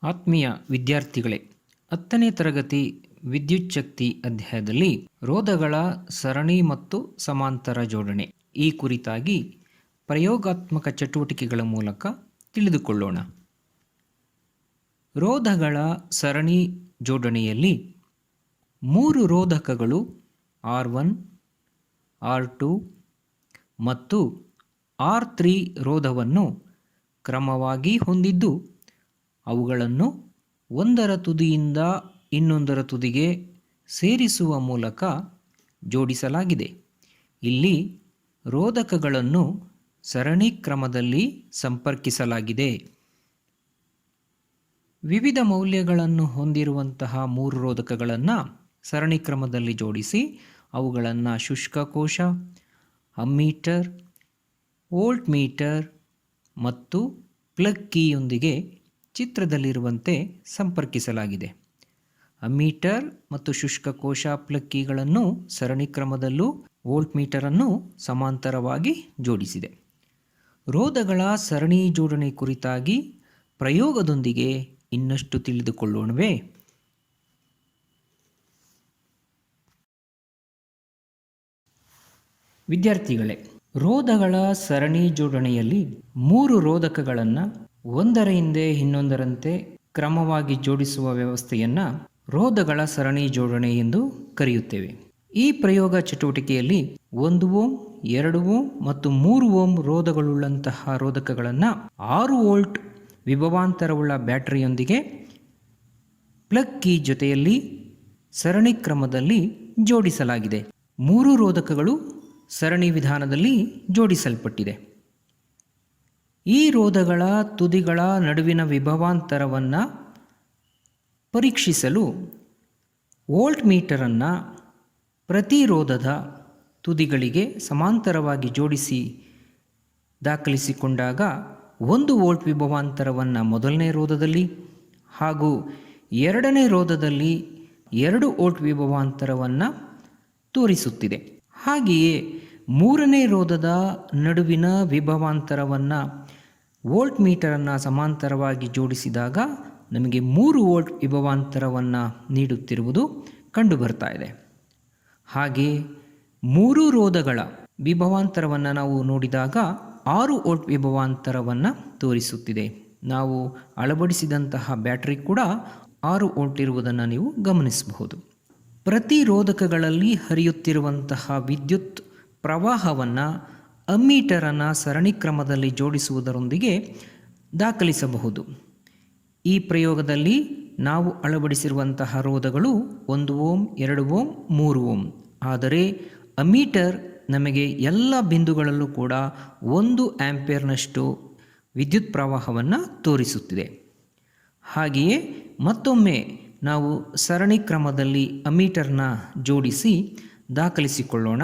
ಆತ್ಮೀಯ ವಿದ್ಯಾರ್ಥಿಗಳೇ, 10ನೇ ತರಗತಿ ವಿದ್ಯುಚ್ಛಕ್ತಿ ಅಧ್ಯಾಯದಲ್ಲಿ ರೋಧಗಳ ಸರಣಿ ಮತ್ತು ಸಮಾಂತರ ಜೋಡಣೆ ಈ ಕುರಿತಾಗಿ ಪ್ರಯೋಗಾತ್ಮಕ ಚಟುವಟಿಕೆಗಳ ಮೂಲಕ ತಿಳಿದುಕೊಳ್ಳೋಣ. ರೋಧಗಳ ಸರಣಿ ಜೋಡಣೆಯಲ್ಲಿ 3 ರೋಧಕಗಳು R1, R2 ಮತ್ತು R3 ರೋಧವನ್ನು ಕ್ರಮವಾಗಿ ಹೊಂದಿದ್ದು ಅವುಗಳನ್ನು ಒಂದರ ತುದಿಯಿಂದ ಇನ್ನೊಂದರ ತುದಿಗೆ ಸೇರಿಸುವ ಮೂಲಕ ಜೋಡಿಸಲಾಗಿದೆ. ಇಲ್ಲಿ ರೋಧಕಗಳನ್ನು ಸರಣಿ ಕ್ರಮದಲ್ಲಿ ಸಂಪರ್ಕಿಸಲಾಗಿದೆ. ವಿವಿಧ ಮೌಲ್ಯಗಳನ್ನು ಹೊಂದಿರುವಂತಹ 3 ರೋಧಕಗಳನ್ನು ಸರಣಿ ಕ್ರಮದಲ್ಲಿ ಜೋಡಿಸಿ ಅವುಗಳನ್ನು ಶುಷ್ಕ ಕೋಶ, ಅಮ್ಮೀಟರ್, ವೋಲ್ಟ್ ಮೀಟರ್ ಮತ್ತು ಪ್ಲಗ್ ಕೀಯೊಂದಿಗೆ ಚಿತ್ರದಲ್ಲಿರುವಂತೆ ಸಂಪರ್ಕಿಸಲಾಗಿದೆ. ಅಮ್ಮೀಟರ್ ಮತ್ತು ಶುಷ್ಕ ಕೋಶ ಪ್ಲಗ್ ಕೀಗಳನ್ನು ಸರಣಿ ಕ್ರಮದಲ್ಲೂ ವೋಲ್ಟ್ ಮೀಟರನ್ನು ಸಮಾಂತರವಾಗಿ ಜೋಡಿಸಿದೆ. ರೋಧಗಳ ಸರಣಿ ಜೋಡಣೆ ಕುರಿತಾಗಿ ಪ್ರಯೋಗದೊಂದಿಗೆ ಇನ್ನಷ್ಟು ತಿಳಿದುಕೊಳ್ಳೋಣವೇ? ವಿದ್ಯಾರ್ಥಿಗಳೇ, ರೋಧಗಳ ಸರಣಿ ಜೋಡಣೆಯಲ್ಲಿ 3 ರೋಧಕಗಳನ್ನು ಒಂದರ ಹಿಂದೆ ಇನ್ನೊಂದರಂತೆ ಕ್ರಮವಾಗಿ ಜೋಡಿಸುವ ವ್ಯವಸ್ಥೆಯನ್ನು ರೋಧಗಳ ಸರಣಿ ಜೋಡಣೆ ಎಂದು ಕರೆಯುತ್ತೇವೆ. ಈ ಪ್ರಯೋಗ ಚಟುವಟಿಕೆಯಲ್ಲಿ 1 ಓಮ್, 2 ಓಮ್ ಮತ್ತು 3 ಓಮ್ ರೋಧಗಳುಳ್ಳಂತಹ ರೋಧಕಗಳನ್ನು 6 ವೋಲ್ಟ್ ವಿಭವಾಂತರವುಳ್ಳ ಬ್ಯಾಟರಿಯೊಂದಿಗೆ ಪ್ಲಗ್ ಕೀ ಜೊತೆಯಲ್ಲಿ ಸರಣಿ ಕ್ರಮದಲ್ಲಿ ಜೋಡಿಸಲಾಗಿದೆ. 3 ರೋಧಕಗಳು ಸರಣಿ ವಿಧಾನದಲ್ಲಿ ಜೋಡಿಸಲ್ಪಟ್ಟಿದೆ. ಈ ರೋಧಗಳ ತುದಿಗಳ ನಡುವಿನ ವಿಭವಾಂತರವನ್ನು ಪರೀಕ್ಷಿಸಲು ವೋಲ್ಟ್ ಮೀಟರನ್ನು ಪ್ರತಿ ರೋಧದ ತುದಿಗಳಿಗೆ ಸಮಾಂತರವಾಗಿ ಜೋಡಿಸಿ ದಾಖಲಿಸಿಕೊಂಡಾಗ 1 ವೋಲ್ಟ್ ವಿಭವಾಂತರವನ್ನು ಮೊದಲನೇ ರೋಧದಲ್ಲಿ ಹಾಗೂ ಎರಡನೇ ರೋಧದಲ್ಲಿ 2 ವೋಲ್ಟ್ ವಿಭವಾಂತರವನ್ನು ತೋರಿಸುತ್ತಿದೆ. ಹಾಗೆಯೇ ಮೂರನೇ ರೋಧದ ನಡುವಿನ ವಿಭವಾಂತರವನ್ನು ವೋಲ್ಟ್ ಮೀಟರನ್ನು ಸಮಾಂತರವಾಗಿ ಜೋಡಿಸಿದಾಗ ನಮಗೆ 3 ವೋಲ್ಟ್ ವಿಭವಾಂತರವನ್ನು ನೀಡುತ್ತಿರುವುದು ಕಂಡುಬರ್ತಾ ಇದೆ. ಹಾಗೆ 3 ರೋಧಗಳ ವಿಭವಾಂತರವನ್ನು ನಾವು ನೋಡಿದಾಗ 6 ವೋಲ್ಟ್ ವಿಭವಾಂತರವನ್ನು ತೋರಿಸುತ್ತಿದೆ. ನಾವು ಅಳವಡಿಸಿದಂತಹ ಬ್ಯಾಟರಿ ಕೂಡ 6 ವೋಲ್ಟ್ ಇರುವುದನ್ನು ನೀವು ಗಮನಿಸಬಹುದು. ಪ್ರತಿ ರೋಧಕಗಳಲ್ಲಿ ಹರಿಯುತ್ತಿರುವಂತಹ ವಿದ್ಯುತ್ ಪ್ರವಾಹವನ್ನು ಅಮ್ಮೀಟರನ್ನು ಸರಣಿ ಕ್ರಮದಲ್ಲಿ ಜೋಡಿಸುವುದರೊಂದಿಗೆ ದಾಖಲಿಸಬಹುದು. ಈ ಪ್ರಯೋಗದಲ್ಲಿ ನಾವು ಅಳವಡಿಸಿರುವಂತಹ ರೋಧಗಳು 1 ಓಮ್, 2 ಓಮ್, 3 ಓಮ್. ಆದರೆ ಅಮ್ಮೀಟರ್ ನಮಗೆ ಎಲ್ಲ ಬಿಂದುಗಳಲ್ಲೂ ಕೂಡ 1 ಆಂಪಿಯರ್ನಷ್ಟು ವಿದ್ಯುತ್ ಪ್ರವಾಹವನ್ನು ತೋರಿಸುತ್ತಿದೆ. ಹಾಗೆಯೇ ಮತ್ತೊಮ್ಮೆ ನಾವು ಸರಣಿ ಕ್ರಮದಲ್ಲಿ ಅಮ್ಮೀಟರ್ನ ಜೋಡಿಸಿ ದಾಖಲಿಸಿಕೊಳ್ಳೋಣ.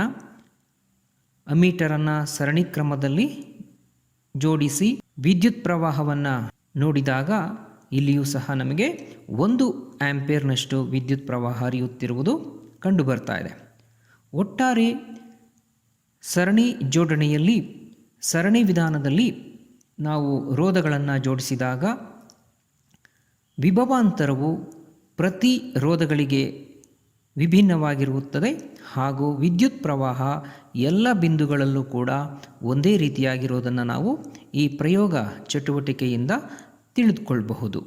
ಅಮ್ಮೀಟರನ್ನು ಸರಣಿ ಕ್ರಮದಲ್ಲಿ ಜೋಡಿಸಿ ವಿದ್ಯುತ್ ಪ್ರವಾಹವನ್ನು ನೋಡಿದಾಗ ಇಲ್ಲಿಯೂ ಸಹ ನಮಗೆ 1 ಆಂಪಿಯರ್ನಷ್ಟು ವಿದ್ಯುತ್ ಪ್ರವಾಹ ಹರಿಯುತ್ತಿರುವುದು ಕಂಡುಬರ್ತಾ ಇದೆ. ಒಟ್ಟಾರೆ ಸರಣಿ ಜೋಡಣೆಯಲ್ಲಿ ಸರಣಿ ವಿಧಾನದಲ್ಲಿ ನಾವು ರೋಧಗಳನ್ನು ಜೋಡಿಸಿದಾಗ ವಿಭವಾಂತರವು ಪ್ರತಿ ರೋಧಗಳಿಗೆ ವಿಭಿನ್ನವಾಗಿರುತ್ತದೆ ಹಾಗೂ ವಿದ್ಯುತ್ ಪ್ರವಾಹ ಎಲ್ಲ ಬಿಂದುಗಳಲ್ಲೂ ಕೂಡ ಒಂದೇ ರೀತಿಯಾಗಿರೋದನ್ನು ನಾವು ಈ ಪ್ರಯೋಗ ಚಟುವಟಿಕೆಯಿಂದ ತಿಳಿದುಕೊಳ್ಳಬಹುದು.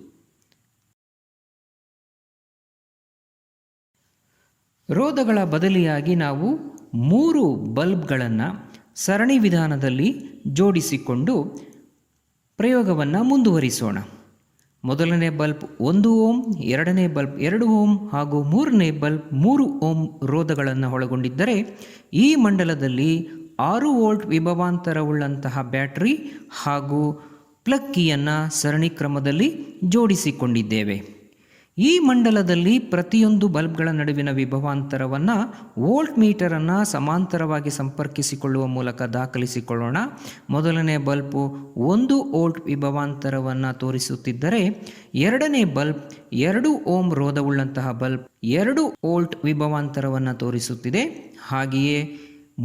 ರೋಧಗಳ ಬದಲಿಯಾಗಿ ನಾವು 3 ಬಲ್ಬ್ಗಳನ್ನು ಸರಣಿ ವಿಧಾನದಲ್ಲಿ ಜೋಡಿಸಿಕೊಂಡು ಪ್ರಯೋಗವನ್ನು ಮುಂದುವರಿಸೋಣ. ಮೊದಲನೇ ಬಲ್ಬ್ 1 ಓಮ್, ಎರಡನೇ ಬಲ್ಬ್ 2 ಓಮ್ ಹಾಗೂ ಮೂರನೇ ಬಲ್ಬ್ 3 ಓಮ್ ರೋಧಗಳನ್ನು ಒಳಗೊಂಡಿದ್ದರೆ ಈ ಮಂಡಲದಲ್ಲಿ 6 ವೋಲ್ಟ್ ವಿಭವಾಂತರವುಳ್ಳಂತಹ ಬ್ಯಾಟರಿ ಹಾಗೂ ಪ್ಲಗ್ ಕೀಯನ್ನು ಸರಣಿ ಕ್ರಮದಲ್ಲಿ ಜೋಡಿಸಿಕೊಂಡಿದ್ದೇವೆ. ಈ ಮಂಡಲದಲ್ಲಿ ಪ್ರತಿಯೊಂದು ಬಲ್ಬ್ಗಳ ನಡುವಿನ ವಿಭವಾಂತರವನ್ನು ವೋಲ್ಟ್ ಮೀಟರನ್ನು ಸಮಾಂತರವಾಗಿ ಸಂಪರ್ಕಿಸಿಕೊಳ್ಳುವ ಮೂಲಕ ದಾಖಲಿಸಿಕೊಳ್ಳೋಣ. ಮೊದಲನೇ ಬಲ್ಬು 1 ವೋಲ್ಟ್ ವಿಭವಾಂತರವನ್ನು ತೋರಿಸುತ್ತಿದ್ದರೆ ಎರಡನೇ ಬಲ್ಬ್ 2 ಓಮ್ ರೋಧವುಳ್ಳಂತಹ ಬಲ್ಬ್ 2 ವೋಲ್ಟ್ ವಿಭವಾಂತರವನ್ನು ತೋರಿಸುತ್ತಿದೆ. ಹಾಗೆಯೇ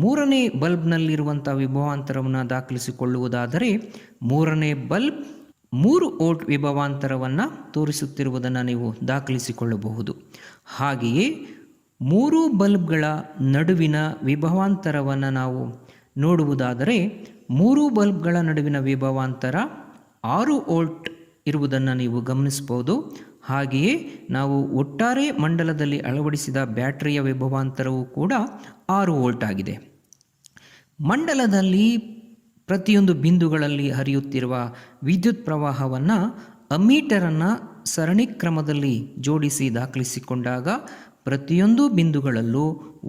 ಮೂರನೇ ಬಲ್ಬ್ನಲ್ಲಿರುವಂಥ ವಿಭವಾಂತರವನ್ನು ದಾಖಲಿಸಿಕೊಳ್ಳುವುದಾದರೆ ಮೂರನೇ ಬಲ್ಬ್ 3 ವೋಲ್ಟ್ ವಿಭವಾಂತರವನ್ನು ತೋರಿಸುತ್ತಿರುವುದನ್ನು ನೀವು ದಾಖಲಿಸಿಕೊಳ್ಳಬಹುದು. ಹಾಗೆಯೇ 3 ಬಲ್ಬ್ಗಳ ನಡುವಿನ ವಿಭವಾಂತರವನ್ನು ನಾವು ನೋಡುವುದಾದರೆ 3 ಬಲ್ಬ್ಗಳ ನಡುವಿನ ವಿಭವಾಂತರ 6 ವೋಲ್ಟ್ ಇರುವುದನ್ನು ನೀವು ಗಮನಿಸಬಹುದು. ಹಾಗೆಯೇ ನಾವು ಒಟ್ಟಾರೆ ಮಂಡಲದಲ್ಲಿ ಅಳವಡಿಸಿದ ಬ್ಯಾಟರಿಯ ವಿಭವಾಂತರವು ಕೂಡ 6 ವೋಲ್ಟ್ ಆಗಿದೆ. ಮಂಡಲದಲ್ಲಿ ಪ್ರತಿಯೊಂದು ಬಿಂದುಗಳಲ್ಲಿ ಹರಿಯುತ್ತಿರುವ ವಿದ್ಯುತ್ ಪ್ರವಾಹವನ್ನು ಅಮ್ಮೀಟರನ್ನು ಸರಣಿ ಕ್ರಮದಲ್ಲಿ ಜೋಡಿಸಿ ದಾಖಲಿಸಿಕೊಂಡಾಗ ಪ್ರತಿಯೊಂದು ಬಿಂದುಗಳಲ್ಲೂ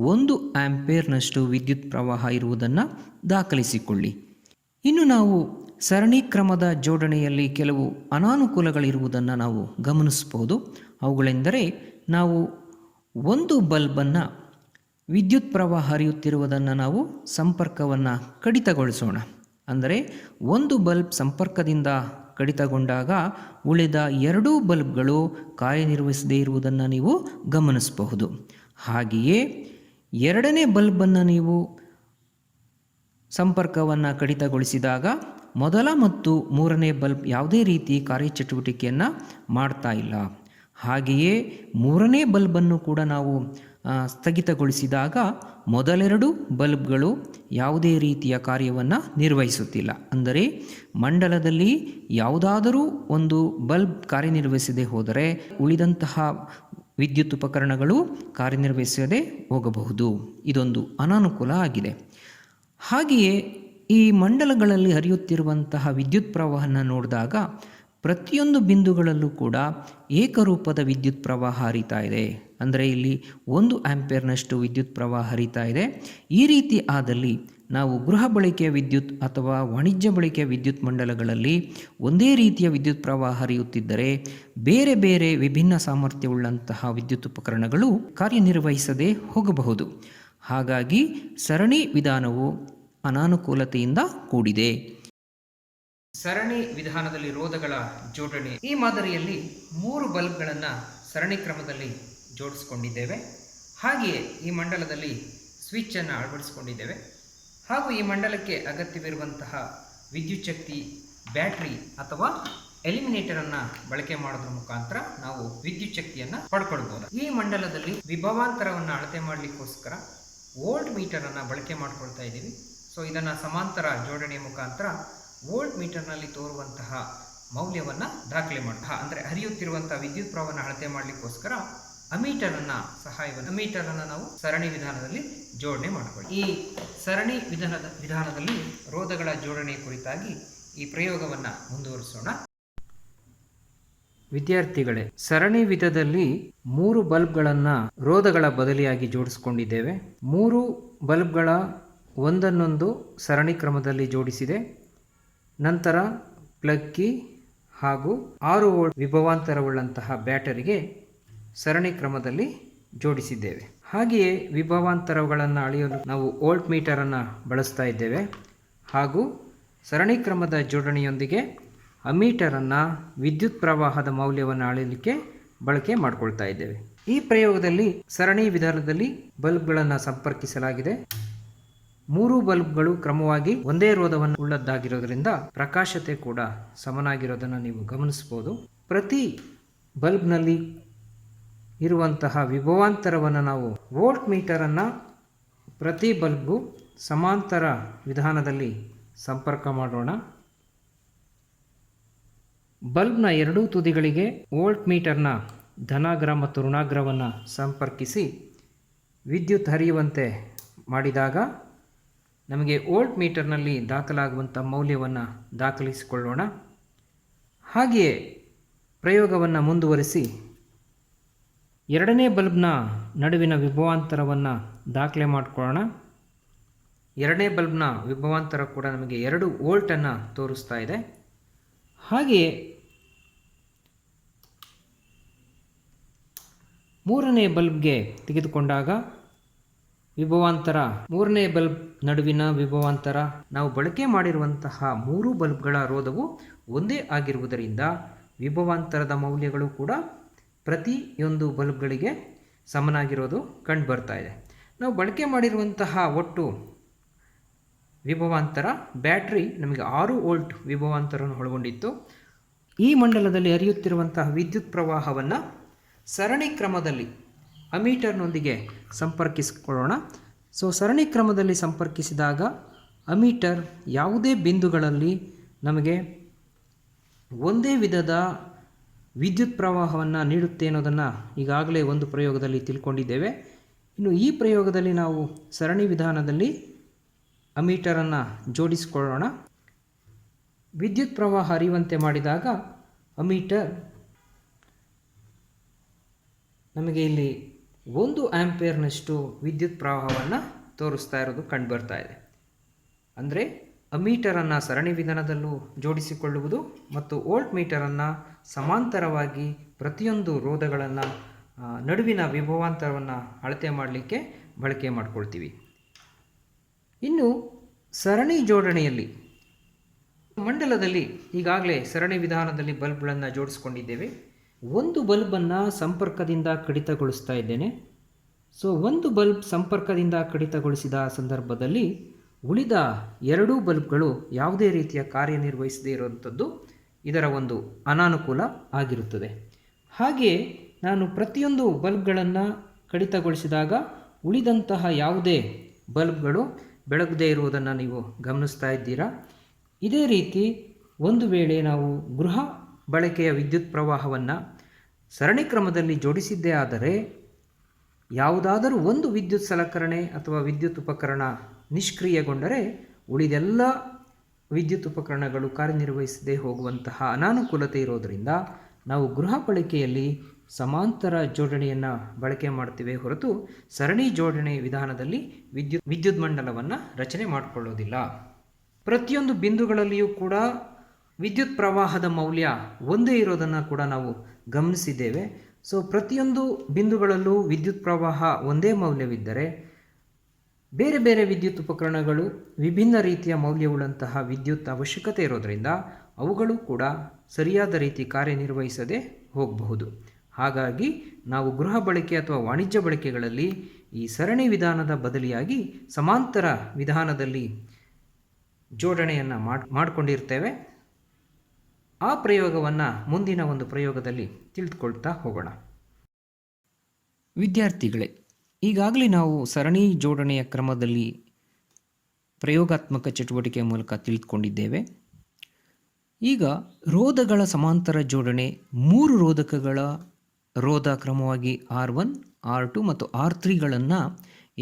1 ಆಂಪೇರ್ನಷ್ಟು ವಿದ್ಯುತ್ ಪ್ರವಾಹ ಇರುವುದನ್ನು ದಾಖಲಿಸಿಕೊಳ್ಳಿ. ಇನ್ನು ನಾವು ಸರಣಿ ಕ್ರಮದ ಜೋಡಣೆಯಲ್ಲಿ ಕೆಲವು ಅನಾನುಕೂಲಗಳಿರುವುದನ್ನು ನಾವು ಗಮನಿಸಬಹುದು. ಅವುಗಳೆಂದರೆ ನಾವು ಒಂದು ಬಲ್ಬನ್ನು ವಿದ್ಯುತ್ ಪ್ರವಾಹ ಹರಿಯುತ್ತಿರುವುದನ್ನು ನಾವು ಸಂಪರ್ಕವನ್ನು ಕಡಿತಗೊಳಿಸೋಣ. ಅಂದರೆ ಒಂದು ಬಲ್ಬ್ ಸಂಪರ್ಕದಿಂದ ಕಡಿತಗೊಂಡಾಗ ಉಳಿದ 2 ಬಲ್ಬ್ಗಳು ಕಾರ್ಯನಿರ್ವಹಿಸದೇ ಇರುವುದನ್ನು ನೀವು ಗಮನಿಸಬಹುದು. ಹಾಗೆಯೇ ಎರಡನೇ ಬಲ್ಬನ್ನು ನೀವು ಸಂಪರ್ಕವನ್ನು ಕಡಿತಗೊಳಿಸಿದಾಗ ಮೊದಲ ಮತ್ತು ಮೂರನೇ ಬಲ್ಬ್ ಯಾವುದೇ ರೀತಿ ಕಾರ್ಯಚಟುವಟಿಕೆಯನ್ನು ಮಾಡ್ತಾ ಇಲ್ಲ. ಹಾಗೆಯೇ ಮೂರನೇ ಬಲ್ಬನ್ನು ಕೂಡ ನಾವು ಸ್ಥಗಿತಗೊಳಿಸಿದಾಗ ಮೊದಲೆರಡು ಬಲ್ಬ್ಗಳು ಯಾವುದೇ ರೀತಿಯ ಕಾರ್ಯವನ್ನು ನಿರ್ವಹಿಸುತ್ತಿಲ್ಲ. ಅಂದರೆ ಮಂಡಲದಲ್ಲಿ ಯಾವುದಾದರೂ ಒಂದು ಬಲ್ಬ್ ಕಾರ್ಯನಿರ್ವಹಿಸದೆ ಹೋದರೆ ಉಳಿದಂತಹ ವಿದ್ಯುತ್ ಉಪಕರಣಗಳು ಕಾರ್ಯನಿರ್ವಹಿಸದೆ ಹೋಗಬಹುದು. ಇದೊಂದು ಅನಾನುಕೂಲ ಆಗಿದೆ. ಹಾಗೆಯೇ ಈ ಮಂಡಲಗಳಲ್ಲಿ ಹರಿಯುತ್ತಿರುವಂತಹ ವಿದ್ಯುತ್ ಪ್ರವಾಹವನ್ನು ನೋಡಿದಾಗ ಪ್ರತಿಯೊಂದು ಬಿಂದುಗಳಲ್ಲೂ ಕೂಡ ಏಕರೂಪದ ವಿದ್ಯುತ್ ಪ್ರವಾಹ ಹರಿತಾ ಇದೆ. ಅಂದರೆ ಇಲ್ಲಿ 1 ಆಂಪೇರ್ನಷ್ಟು ವಿದ್ಯುತ್ ಪ್ರವಾಹ ಹರಿತಾ ಇದೆ. ಈ ರೀತಿ ಆದಲ್ಲಿ ನಾವು ಗೃಹ ಬಳಕೆಯ ವಿದ್ಯುತ್ ಅಥವಾ ವಾಣಿಜ್ಯ ಬಳಕೆಯ ವಿದ್ಯುತ್ ಮಂಡಲಗಳಲ್ಲಿ ಒಂದೇ ರೀತಿಯ ವಿದ್ಯುತ್ ಪ್ರವಾಹ ಹರಿಯುತ್ತಿದ್ದರೆ ಬೇರೆ ಬೇರೆ ವಿಭಿನ್ನ ಸಾಮರ್ಥ್ಯವುಳ್ಳಂತಹ ವಿದ್ಯುತ್ ಉಪಕರಣಗಳು ಕಾರ್ಯನಿರ್ವಹಿಸದೆ ಹೋಗಬಹುದು. ಹಾಗಾಗಿ ಸರಣಿ ವಿಧಾನವು ಅನಾನುಕೂಲತೆಯಿಂದ ಕೂಡಿದೆ. ಸರಣಿ ವಿಧಾನದಲ್ಲಿ ರೋಧಗಳ ಜೋಡಣೆ. ಈ ಮಾದರಿಯಲ್ಲಿ 3 ಬಲ್ಬ್ಗಳನ್ನು ಸರಣಿ ಕ್ರಮದಲ್ಲಿ ಜೋಡಿಸಿಕೊಂಡಿದ್ದೇವೆ. ಹಾಗೆಯೇ ಈ ಮಂಡಲದಲ್ಲಿ ಸ್ವಿಚ್ಚನ್ನು ಅಳವಡಿಸಿಕೊಂಡಿದ್ದೇವೆ. ಹಾಗೂ ಈ ಮಂಡಲಕ್ಕೆ ಅಗತ್ಯವಿರುವಂತಹ ವಿದ್ಯುತ್ ಶಕ್ತಿ ಬ್ಯಾಟ್ರಿ ಅಥವಾ ಎಲಿಮಿನೇಟರನ್ನು ಬಳಕೆ ಮಾಡೋದ್ರ ಮುಖಾಂತರ ನಾವು ವಿದ್ಯುತ್ ಶಕ್ತಿಯನ್ನು ಪಡ್ಕೊಳ್ಬೋದು. ಈ ಮಂಡಲದಲ್ಲಿ ವಿಭವಾಂತರವನ್ನು ಅಳತೆ ಮಾಡಲಿಕ್ಕೋಸ್ಕರ ವೋಲ್ಟ್ ಮೀಟರನ್ನು ಬಳಕೆ ಮಾಡ್ಕೊಳ್ತಾ ಇದ್ದೀವಿ. ಸೊ ಇದನ್ನು ಸಮಾಂತರ ಜೋಡಣೆಯ ಮುಖಾಂತರ ವೋಲ್ಟ್ ಮೀಟರ್ನಲ್ಲಿ ತೋರುವಂತಹ ಮೌಲ್ಯವನ್ನು ದಾಖಲೆ ಅಂದರೆ ಹರಿಯುತ್ತಿರುವಂತಹ ವಿದ್ಯುತ್ ಪ್ರವಾಹವನ್ನು ಅಳತೆ ಮಾಡಲಿಕ್ಕೋಸ್ಕರ ಅಮೀಟರನ್ನು ನಾವು ಸರಣಿ ವಿಧಾನದಲ್ಲಿ ಜೋಡಣೆ ಮಾಡಿಕೊಳ್ಳಿ. ಈ ಸರಣಿ ವಿಧಾನದಲ್ಲಿ ರೋಧಗಳ ಜೋಡಣೆ ಕುರಿತಾಗಿ ಈ ಪ್ರಯೋಗವನ್ನು ಮುಂದುವರಿಸೋಣ. ವಿದ್ಯಾರ್ಥಿಗಳೇ, ಸರಣಿ ವಿಧದಲ್ಲಿ 3 ಬಲ್ಬ್ಗಳನ್ನು ರೋಧಗಳ ಬದಲಿಯಾಗಿ ಜೋಡಿಸಿಕೊಂಡಿದ್ದೇವೆ. 3 ಬಲ್ಬ್ಗಳ ಒಂದನ್ನೊಂದು ಸರಣಿ ಕ್ರಮದಲ್ಲಿ ಜೋಡಿಸಿದೆ. ನಂತರ ಪ್ಲಗ್ ಕೀ ಹಾಗೂ 6 ವೋಲ್ಟ್ ವಿಭವಾಂತರವುಳ್ಳಂತಹ ಬ್ಯಾಟರಿಗೆ ಸರಣಿ ಕ್ರಮದಲ್ಲಿ ಜೋಡಿಸಿದ್ದೇವೆ. ಹಾಗೆಯೇ ವಿಭವಾಂತರಗಳನ್ನು ಅಳೆಯಲು ನಾವು ವೋಲ್ಟ್ ಮೀಟರನ್ನು ಬಳಸ್ತಾ ಇದ್ದೇವೆ. ಹಾಗೂ ಸರಣಿ ಕ್ರಮದ ಜೋಡಣೆಯೊಂದಿಗೆ ಅಮೀಟರನ್ನು ವಿದ್ಯುತ್ ಪ್ರವಾಹದ ಮೌಲ್ಯವನ್ನು ಅಳೆಯಲಿಕ್ಕೆ ಬಳಕೆ ಮಾಡಿಕೊಳ್ತಾ ಇದ್ದೇವೆ. ಈ ಪ್ರಯೋಗದಲ್ಲಿ ಸರಣಿ ವಿಧಾನದಲ್ಲಿ ಬಲ್ಬ್ಗಳನ್ನು ಸಂಪರ್ಕಿಸಲಾಗಿದೆ. 3 ಬಲ್ಬ್ಗಳು ಕ್ರಮವಾಗಿ ಒಂದೇ ರೋಧವನ್ನು ಉಳ್ಳದ್ದಾಗಿರೋದ್ರಿಂದ ಪ್ರಕಾಶತೆ ಕೂಡ ಸಮನಾಗಿರೋದನ್ನು ನೀವು ಗಮನಿಸಬಹುದು. ಪ್ರತಿ ಬಲ್ಬ್ನಲ್ಲಿ ಇರುವಂತಹ ವಿಭವಾಂತರವನ್ನು ನಾವು ವೋಲ್ಟ್ ಮೀಟರನ್ನು ಪ್ರತಿ ಬಲ್ಬ್ಗೂ ಸಮಾಂತರ ವಿಧಾನದಲ್ಲಿ ಸಂಪರ್ಕ ಮಾಡೋಣ. ಬಲ್ಬ್ನ ಎರಡೂ ತುದಿಗಳಿಗೆ ವೋಲ್ಟ್ ಮೀಟರ್ನ ಧನಾಗ್ರ ಮತ್ತು ಋಣಾಗ್ರವನ್ನು ಸಂಪರ್ಕಿಸಿ ವಿದ್ಯುತ್ ಹರಿಯುವಂತೆ ಮಾಡಿದಾಗ ನಮಗೆ ವೋಲ್ಟ್ ಮೀಟರ್ನಲ್ಲಿ ದಾಖಲಾಗುವಂಥ ಮೌಲ್ಯವನ್ನು ದಾಖಲಿಸಿಕೊಳ್ಳೋಣ. ಹಾಗೆಯೇ ಪ್ರಯೋಗವನ್ನು ಮುಂದುವರಿಸಿ ಎರಡನೇ ಬಲ್ಬ್ನ ನಡುವಿನ ವಿಭವಾಂತರವನ್ನು ದಾಖಲೆ ಮಾಡಿಕೊಳ್ಳೋಣ. ಎರಡನೇ ಬಲ್ಬ್ನ ವಿಭವಾಂತರ ಕೂಡ ನಮಗೆ 2 ವೋಲ್ಟನ್ನು ತೋರಿಸ್ತಾ ಇದೆ. ಹಾಗೆಯೇ ಮೂರನೇ ಬಲ್ಬ್ಗೆ ತೆಗೆದುಕೊಂಡಾಗ ವಿಭವಾಂತರ, ಮೂರನೇ ಬಲ್ಬ್ ನಡುವಿನ ವಿಭವಾಂತರ, ನಾವು ಬಳಕೆ ಮಾಡಿರುವಂತಹ 3 ಬಲ್ಬ್ಗಳ ರೋಧವು ಒಂದೇ ಆಗಿರುವುದರಿಂದ ವಿಭವಾಂತರದ ಮೌಲ್ಯಗಳು ಕೂಡ ಪ್ರತಿಯೊಂದು ಬಲ್ಬ್ಗಳಿಗೆ ಸಮನಾಗಿರೋದು ಕಂಡು ಬರ್ತಾ ಇದೆ. ನಾವು ಬಳಕೆ ಮಾಡಿರುವಂತಹ ಒಟ್ಟು ವಿಭವಾಂತರ ಬ್ಯಾಟ್ರಿ ನಮಗೆ 6 ವೋಲ್ಟ್ ವಿಭವಾಂತರವನ್ನು ಒಳಗೊಂಡಿತ್ತು. ಈ ಮಂಡಲದಲ್ಲಿ ಹರಿಯುತ್ತಿರುವಂತಹ ವಿದ್ಯುತ್ ಪ್ರವಾಹವನ್ನು ಸರಣಿ ಕ್ರಮದಲ್ಲಿ ಅಮೀಟರ್ನೊಂದಿಗೆ ಸಂಪರ್ಕಿಸಿಕೊಳ್ಳೋಣ. ಸರಣಿ ಕ್ರಮದಲ್ಲಿ ಸಂಪರ್ಕಿಸಿದಾಗ ಅಮೀಟರ್ ಯಾವುದೇ ಬಿಂದುಗಳಲ್ಲಿ ನಮಗೆ ಒಂದೇ ವಿಧದ ವಿದ್ಯುತ್ ಪ್ರವಾಹವನ್ನು ನೀಡುತ್ತೆ ಅನ್ನೋದನ್ನು ಈಗಾಗಲೇ ಒಂದು ಪ್ರಯೋಗದಲ್ಲಿ ತಿಳ್ಕೊಂಡಿದ್ದೇವೆ. ಇನ್ನು ಈ ಪ್ರಯೋಗದಲ್ಲಿ ನಾವು ಸರಣಿ ವಿಧಾನದಲ್ಲಿ ಅಮೀಟರನ್ನು ಜೋಡಿಸಿಕೊಳ್ಳೋಣ. ವಿದ್ಯುತ್ ಪ್ರವಾಹ ಹರಿಯುವಂತೆ ಮಾಡಿದಾಗ ಅಮೀಟರ್ ನಮಗೆ ಇಲ್ಲಿ 1 ಆಂಪಿಯರ್ನಷ್ಟು ವಿದ್ಯುತ್ ಪ್ರವಾಹವನ್ನು ತೋರಿಸ್ತಾ ಇರೋದು ಕಂಡುಬರ್ತಾ ಇದೆ. ಅಂದರೆ ಅಮೀಟರನ್ನು ಸರಣಿ ವಿಧಾನದಲ್ಲೂ ಜೋಡಿಸಿಕೊಳ್ಳುವುದು ಮತ್ತು ವೋಲ್ಟ್ ಮೀಟರನ್ನು ಸಮಾಂತರವಾಗಿ ಪ್ರತಿಯೊಂದು ರೋಧಗಳನ್ನು ನಡುವಿನ ವಿಭವಾಂತರವನ್ನು ಅಳತೆ ಮಾಡಲಿಕ್ಕೆ ಬಳಕೆ ಮಾಡಿಕೊಳ್ತೀವಿ. ಇನ್ನು ಸರಣಿ ಜೋಡಣೆಯಲ್ಲಿ ಮಂಡಲದಲ್ಲಿ ಈಗಾಗಲೇ ಸರಣಿ ವಿಧಾನದಲ್ಲಿ ಬಲ್ಬ್ಗಳನ್ನು ಜೋಡಿಸ್ಕೊಂಡಿದ್ದೇವೆ. ಒಂದು ಬಲ್ಬನ್ನು ಸಂಪರ್ಕದಿಂದ ಕಡಿತಗೊಳಿಸ್ತಾ ಇದ್ದೇನೆ. ಒಂದು ಬಲ್ಬ್ ಸಂಪರ್ಕದಿಂದ ಕಡಿತಗೊಳಿಸಿದ ಸಂದರ್ಭದಲ್ಲಿ ಉಳಿದ 2 ಬಲ್ಬ್ಗಳು ಯಾವುದೇ ರೀತಿಯ ಕಾರ್ಯನಿರ್ವಹಿಸದೇ ಇರುವಂಥದ್ದು ಇದರ ಒಂದು ಅನಾನುಕೂಲ ಆಗಿರುತ್ತದೆ. ಹಾಗೆಯೇ ನಾನು ಪ್ರತಿಯೊಂದು ಬಲ್ಬ್ಗಳನ್ನು ಕಡಿತಗೊಳಿಸಿದಾಗ ಉಳಿದಂತಹ ಯಾವುದೇ ಬಲ್ಬ್ಗಳು ಬೆಳಗದೇ ಇರುವುದನ್ನು ನೀವು ಗಮನಿಸ್ತಾ ಇದ್ದೀರಾ. ಇದೇ ರೀತಿ ಒಂದು ವೇಳೆ ನಾವು ಗೃಹ ಬಳಕೆಯ ವಿದ್ಯುತ್ ಪ್ರವಾಹವನ್ನು ಸರಣಿ ಕ್ರಮದಲ್ಲಿ ಜೋಡಿಸಿದ್ದೇ ಆದರೆ ಯಾವುದಾದರೂ ಒಂದು ವಿದ್ಯುತ್ ಸಲಕರಣೆ ಅಥವಾ ವಿದ್ಯುತ್ ಉಪಕರಣ ನಿಷ್ಕ್ರಿಯಗೊಂಡರೆ ಉಳಿದೆಲ್ಲ ವಿದ್ಯುತ್ ಉಪಕರಣಗಳು ಕಾರ್ಯನಿರ್ವಹಿಸದೇ ಹೋಗುವಂತಹ ಅನಾನುಕೂಲತೆ ಇರೋದರಿಂದ ನಾವು ಗೃಹ ಬಳಕೆಯಲ್ಲಿ ಸಮಾಂತರ ಜೋಡಣೆಯನ್ನು ಬಳಕೆ ಮಾಡ್ತೀವಿ ಹೊರತು ಸರಣಿ ಜೋಡಣೆ ವಿಧಾನದಲ್ಲಿ ವಿದ್ಯುತ್ ಮಂಡಲವನ್ನು ರಚನೆ ಮಾಡಿಕೊಳ್ಳೋದಿಲ್ಲ. ಪ್ರತಿಯೊಂದು ಬಿಂದುಗಳಲ್ಲಿಯೂ ಕೂಡ ವಿದ್ಯುತ್ ಪ್ರವಾಹದ ಮೌಲ್ಯ ಒಂದೇ ಇರೋದನ್ನು ಕೂಡ ನಾವು ಗಮನಿಸಿದ್ದೇವೆ. ಪ್ರತಿಯೊಂದು ಬಿಂದುಗಳಲ್ಲೂ ವಿದ್ಯುತ್ ಪ್ರವಾಹ ಒಂದೇ ಮೌಲ್ಯವಿದ್ದರೆ ಬೇರೆ ಬೇರೆ ವಿದ್ಯುತ್ ಉಪಕರಣಗಳು ವಿಭಿನ್ನ ರೀತಿಯ ಮೌಲ್ಯವುಳ್ಳಂತಹ ವಿದ್ಯುತ್ ಅವಶ್ಯಕತೆ ಇರೋದರಿಂದ ಅವುಗಳು ಕೂಡ ಸರಿಯಾದ ರೀತಿ ಕಾರ್ಯನಿರ್ವಹಿಸದೆ ಹೋಗಬಹುದು. ಹಾಗಾಗಿ ನಾವು ಗೃಹ ಬಳಕೆ ಅಥವಾ ವಾಣಿಜ್ಯ ಬಳಕೆಗಳಲ್ಲಿ ಈ ಸರಣಿ ವಿಧಾನದ ಬದಲಿಯಾಗಿ ಸಮಾಂತರ ವಿಧಾನದಲ್ಲಿ ಜೋಡಣೆಯನ್ನು ಮಾಡಿಕೊಂಡಿರ್ತೇವೆ. ಆ ಪ್ರಯೋಗವನ್ನು ಮುಂದಿನ ಒಂದು ಪ್ರಯೋಗದಲ್ಲಿ ತಿಳಿದುಕೊಳ್ತಾ ಹೋಗೋಣ. ವಿದ್ಯಾರ್ಥಿಗಳೇ, ಈಗಾಗಲೇ ನಾವು ಸರಣಿ ಜೋಡಣೆಯ ಕ್ರಮದಲ್ಲಿ ಪ್ರಯೋಗಾತ್ಮಕ ಚಟುವಟಿಕೆಯ ಮೂಲಕ ತಿಳಿದುಕೊಂಡಿದ್ದೇವೆ. ಈಗ ರೋಧಗಳ ಸಮಾಂತರ ಜೋಡಣೆ 3 ರೋಧಕಗಳ ರೋಧ ಕ್ರಮವಾಗಿ R1, R2 ಮತ್ತು R3ಗಳನ್ನು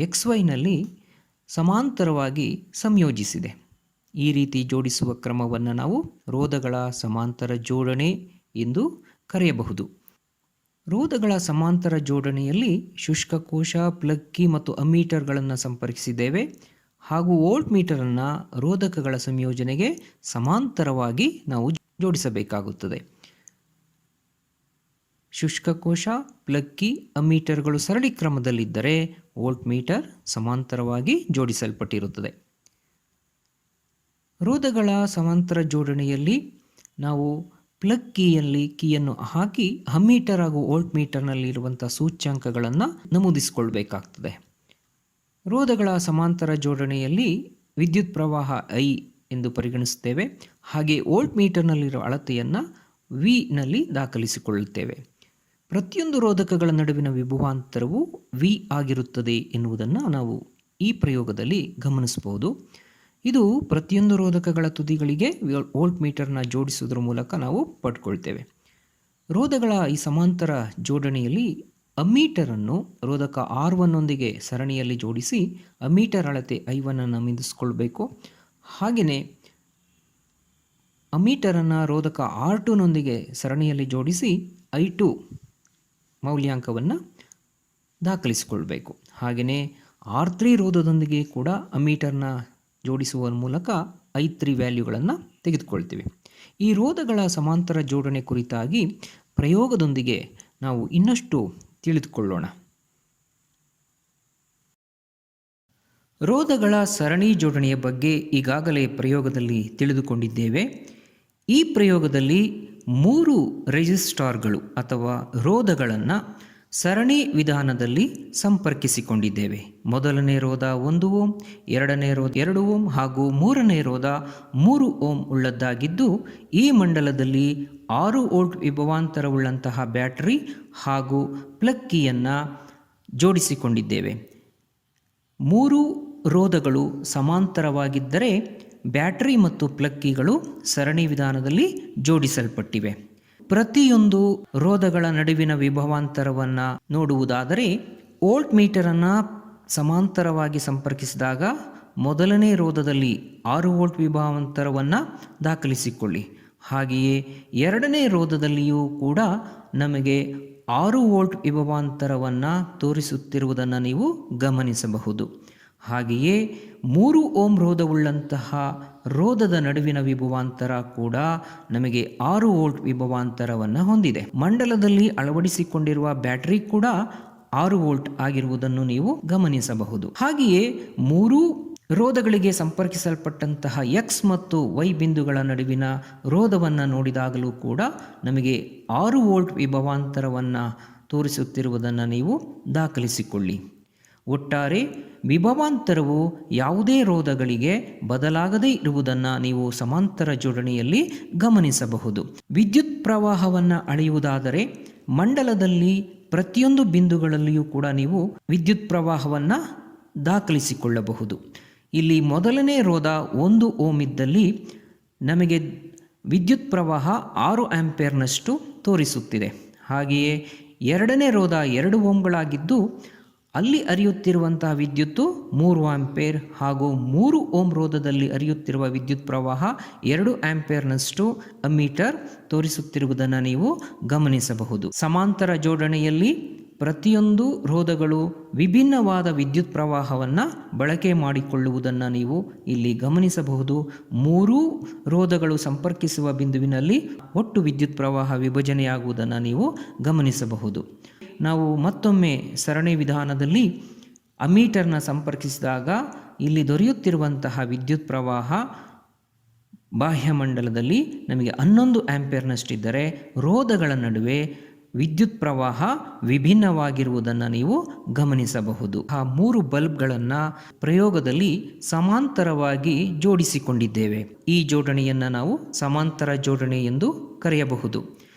XYನಲ್ಲಿ ಸಮಾಂತರವಾಗಿ ಸಂಯೋಜಿಸಿದೆ. ಈ ರೀತಿ ಜೋಡಿಸುವ ಕ್ರಮವನ್ನು ನಾವು ರೋಧಗಳ ಸಮಾಂತರ ಜೋಡಣೆ ಎಂದು ಕರೆಯಬಹುದು. ರೋಧಗಳ ಸಮಾಂತರ ಜೋಡಣೆಯಲ್ಲಿ ಶುಷ್ಕಕೋಶ, ಪ್ಲಗ್ ಕೀ ಮತ್ತು ಅಮ್ಮೀಟರ್ಗಳನ್ನು ಸಂಪರ್ಕಿಸಿದ್ದೇವೆ ಹಾಗೂ ವೋಲ್ಟ್ ಮೀಟರನ್ನು ರೋಧಕಗಳ ಸಂಯೋಜನೆಗೆ ಸಮಾಂತರವಾಗಿ ನಾವು ಜೋಡಿಸಬೇಕಾಗುತ್ತದೆ. ಶುಷ್ಕಕೋಶ, ಪ್ಲಗ್ ಕೀ, ಅಮ್ಮೀಟರ್ಗಳು ಸರಳಿ ಕ್ರಮದಲ್ಲಿದ್ದರೆ ವೋಲ್ಟ್ ಮೀಟರ್ ಸಮಾಂತರವಾಗಿ ಜೋಡಿಸಲ್ಪಟ್ಟಿರುತ್ತದೆ. ರೋಧಗಳ ಸಮಾಂತರ ಜೋಡಣೆಯಲ್ಲಿ ನಾವು ಪ್ಲಗ್ ಕೀಯನ್ನು ಹಾಕಿ ಅಮ್ಮೀಟರ್ ಹಾಗೂ ವೋಲ್ಟ್ ಮೀಟರ್ನಲ್ಲಿರುವಂಥ ಸೂಚ್ಯಾಂಕಗಳನ್ನು ನಮೂದಿಸಿಕೊಳ್ಬೇಕಾಗ್ತದೆ. ರೋಧಗಳ ಸಮಾಂತರ ಜೋಡಣೆಯಲ್ಲಿ ವಿದ್ಯುತ್ ಪ್ರವಾಹ I ಎಂದು ಪರಿಗಣಿಸುತ್ತೇವೆ. ಹಾಗೆ ವೋಲ್ಟ್ ಮೀಟರ್ನಲ್ಲಿರುವ ಅಳತೆಯನ್ನು V ದಾಖಲಿಸಿಕೊಳ್ಳುತ್ತೇವೆ. ಪ್ರತಿಯೊಂದು ರೋಧಕಗಳ ನಡುವಿನ ವಿಭವಾಂತರವು V ಆಗಿರುತ್ತದೆ ಎನ್ನುವುದನ್ನು ನಾವು ಈ ಪ್ರಯೋಗದಲ್ಲಿ ಗಮನಿಸಬಹುದು. ಇದು ಪ್ರತಿಯೊಂದು ರೋಧಕಗಳ ತುದಿಗಳಿಗೆ ವೋಲ್ಟ್ ಮೀಟರ್ನ ಜೋಡಿಸುವುದರ ಮೂಲಕ ನಾವು ಪಡ್ಕೊಳ್ತೇವೆ. ರೋಧಗಳ ಈ ಸಮಾಂತರ ಜೋಡಣೆಯಲ್ಲಿ ಅಮ್ಮೀಟರನ್ನು ರೋಧಕ R1ನೊಂದಿಗೆ ಸರಣಿಯಲ್ಲಿ ಜೋಡಿಸಿ ಅಮ್ಮೀಟರ್ ಅಳತೆ I1 ನಮೂದಿಸಿಕೊಳ್ಬೇಕು. ಹಾಗೆಯೇ ಅಮ್ಮೀಟರನ್ನು ರೋಧಕ R2ನೊಂದಿಗೆ ಸರಣಿಯಲ್ಲಿ ಜೋಡಿಸಿ I2 ಮೌಲ್ಯಾಂಕವನ್ನು ದಾಖಲಿಸಿಕೊಳ್ಬೇಕು. ಹಾಗೆಯೇ R3 ರೋಧದೊಂದಿಗೆ ಕೂಡ ಅಮ್ಮೀಟರ್ನ ಜೋಡಿಸುವ ಮೂಲಕ I3 ವ್ಯಾಲ್ಯೂಗಳನ್ನು ತೆಗೆದುಕೊಳ್ತೀವಿ. ಈ ರೋಧಗಳ ಸಮಾಂತರ ಜೋಡಣೆ ಕುರಿತಾಗಿ ಪ್ರಯೋಗದೊಂದಿಗೆ ನಾವು ಇನ್ನಷ್ಟು ತಿಳಿದುಕೊಳ್ಳೋಣ. ರೋಧಗಳ ಸರಣಿ ಜೋಡಣೆಯ ಬಗ್ಗೆ ಈಗಾಗಲೇ ಪ್ರಯೋಗದಲ್ಲಿ ತಿಳಿದುಕೊಂಡಿದ್ದೇವೆ. ಈ ಪ್ರಯೋಗದಲ್ಲಿ 3 ರೆಸಿಸ್ಟಾರ್ಗಳು ಅಥವಾ ರೋಧಗಳನ್ನು ಸರಣಿ ವಿಧಾನದಲ್ಲಿ ಸಂಪರ್ಕಿಸಿಕೊಂಡಿದ್ದೇವೆ. ಮೊದಲನೇ ರೋಧ 1 ಓಮ್, ಎರಡನೇ ರೋಧ 2 ಓಮ್ ಹಾಗೂ ಮೂರನೇ ರೋಧ 3 ಓಮ್ ಉಳ್ಳದ್ದಾಗಿದ್ದು, ಈ ಮಂಡಲದಲ್ಲಿ 6 ವೋಲ್ಟ್ ವಿಭವಾಂತರವುಳ್ಳಂತಹ ಬ್ಯಾಟರಿ ಹಾಗೂ ಪ್ಲಗ್ ಕೀಯನ್ನು ಜೋಡಿಸಿಕೊಂಡಿದ್ದೇವೆ. 3 ರೋಧಗಳು ಸಮಾಂತರವಾಗಿದ್ದರೆ ಬ್ಯಾಟರಿ ಮತ್ತು ಪ್ಲಗ್ ಕೀಗಳು ಸರಣಿ ವಿಧಾನದಲ್ಲಿ ಜೋಡಿಸಲ್ಪಟ್ಟಿವೆ. ಪ್ರತಿಯೊಂದು ರೋಧಗಳ ನಡುವಿನ ವಿಭವಾಂತರವನ್ನು ನೋಡುವುದಾದರೆ, ವೋಲ್ಟ್ ಮೀಟರನ್ನು ಸಮಾಂತರವಾಗಿ ಸಂಪರ್ಕಿಸಿದಾಗ ಮೊದಲನೇ ರೋಧದಲ್ಲಿ 6 ವೋಲ್ಟ್ ವಿಭವಾಂತರವನ್ನು ದಾಖಲಿಸಿಕೊಳ್ಳಿ. ಹಾಗೆಯೇ ಎರಡನೇ ರೋಧದಲ್ಲಿಯೂ ಕೂಡ ನಮಗೆ 6 ವೋಲ್ಟ್ ವಿಭವಾಂತರವನ್ನು ತೋರಿಸುತ್ತಿರುವುದನ್ನು ನೀವು ಗಮನಿಸಬಹುದು. ಹಾಗೆಯೇ 3 ಓಮ್ ರೋಧವುಳ್ಳಂತಹ ರೋಧದ ನಡುವಿನ ವಿಭವಾಂತರ ಕೂಡ ನಮಗೆ 6 ವೋಲ್ಟ್ ವಿಭವಾಂತರವನ್ನು ಹೊಂದಿದೆ. ಮಂಡಲದಲ್ಲಿ ಅಳವಡಿಸಿಕೊಂಡಿರುವ ಬ್ಯಾಟರಿ ಕೂಡ 6 ವೋಲ್ಟ್ ಆಗಿರುವುದನ್ನು ನೀವು ಗಮನಿಸಬಹುದು. ಹಾಗೆಯೇ 3 ರೋಧಗಳಿಗೆ ಸಂಪರ್ಕಿಸಲ್ಪಟ್ಟಂತಹ ಎಕ್ಸ್ ಮತ್ತು ವೈ ಬಿಂದುಗಳ ನಡುವಿನ ರೋಧವನ್ನು ನೋಡಿದಾಗಲೂ ಕೂಡ ನಮಗೆ 6 ವೋಲ್ಟ್ ವಿಭವಾಂತರವನ್ನು ತೋರಿಸುತ್ತಿರುವುದನ್ನು ನೀವು ದಾಖಲಿಸಿಕೊಳ್ಳಿ. ಒಟ್ಟಾರೆ ವಿಭವಾಂತರವು ಯಾವುದೇ ರೋಧಗಳಿಗೆ ಬದಲಾಗದೇ ಇರುವುದನ್ನು ನೀವು ಸಮಾಂತರ ಜೋಡಣೆಯಲ್ಲಿ ಗಮನಿಸಬಹುದು. ವಿದ್ಯುತ್ ಪ್ರವಾಹವನ್ನು ಅಳೆಯುವುದಾದರೆ ಮಂಡಲದಲ್ಲಿ ಪ್ರತಿಯೊಂದು ಬಿಂದುಗಳಲ್ಲಿಯೂ ಕೂಡ ನೀವು ವಿದ್ಯುತ್ ಪ್ರವಾಹವನ್ನು ದಾಖಲಿಸಿಕೊಳ್ಳಬಹುದು. ಇಲ್ಲಿ ಮೊದಲನೇ ರೋಧ 1 ಓಮ್ ಇದ್ದಲ್ಲಿ ನಮಗೆ ವಿದ್ಯುತ್ ಪ್ರವಾಹ 6 ಆಂಪಿಯರ್ನಷ್ಟು ತೋರಿಸುತ್ತಿದೆ. ಹಾಗೆಯೇ ಎರಡನೇ ರೋಧ 2 ಓಮ್ಗಳಾಗಿದ್ದು ಅಲ್ಲಿ ಹರಿಯುತ್ತಿರುವಂತಹ ವಿದ್ಯುತ್ತು 3 ಆಂಪಿಯರ್ ಹಾಗೂ 3 ಓಮ್ ರೋಧದಲ್ಲಿ ಹರಿಯುತ್ತಿರುವ ವಿದ್ಯುತ್ ಪ್ರವಾಹ 2 ಆಂಪಿಯರ್ನಷ್ಟು ಅಮ್ಮೀಟರ್ ತೋರಿಸುತ್ತಿರುವುದನ್ನು ನೀವು ಗಮನಿಸಬಹುದು. ಸಮಾಂತರ ಜೋಡಣೆಯಲ್ಲಿ ಪ್ರತಿಯೊಂದು ರೋಧಗಳು ವಿಭಿನ್ನವಾದ ವಿದ್ಯುತ್ ಪ್ರವಾಹವನ್ನು ಬಳಕೆ ಮಾಡಿಕೊಳ್ಳುವುದನ್ನು ನೀವು ಇಲ್ಲಿ ಗಮನಿಸಬಹುದು. 3 ರೋಧಗಳು ಸಂಪರ್ಕಿಸುವ ಬಿಂದುವಿನಲ್ಲಿ ಒಟ್ಟು ವಿದ್ಯುತ್ ಪ್ರವಾಹ ವಿಭಜನೆಯಾಗುವುದನ್ನು ನೀವು ಗಮನಿಸಬಹುದು. ನಾವು ಮತ್ತೊಮ್ಮೆ ಸರಣಿ ವಿಧಾನದಲ್ಲಿ ಅಮ್ಮೀಟರ್ನ ಸಂಪರ್ಕಿಸಿದಾಗ ಇಲ್ಲಿ ದೊರೆಯುತ್ತಿರುವಂತಹ ವಿದ್ಯುತ್ ಪ್ರವಾಹ ಬಾಹ್ಯಮಂಡಲದಲ್ಲಿ ನಮಗೆ 11 ಆಂಪಿಯರ್ನಷ್ಟಿದ್ದರೆ ರೋಧಗಳ ನಡುವೆ ವಿದ್ಯುತ್ ಪ್ರವಾಹ ವಿಭಿನ್ನವಾಗಿರುವುದನ್ನು ನೀವು ಗಮನಿಸಬಹುದು. ಆ 3 ಬಲ್ಬ್ಗಳನ್ನು ಪ್ರಯೋಗದಲ್ಲಿ ಸಮಾಂತರವಾಗಿ ಜೋಡಿಸಿಕೊಂಡಿದ್ದೇವೆ. ಈ ಜೋಡಣೆಯನ್ನು ನಾವು ಸಮಾಂತರ ಜೋಡಣೆ ಎಂದು ಕರೆಯಬಹುದು.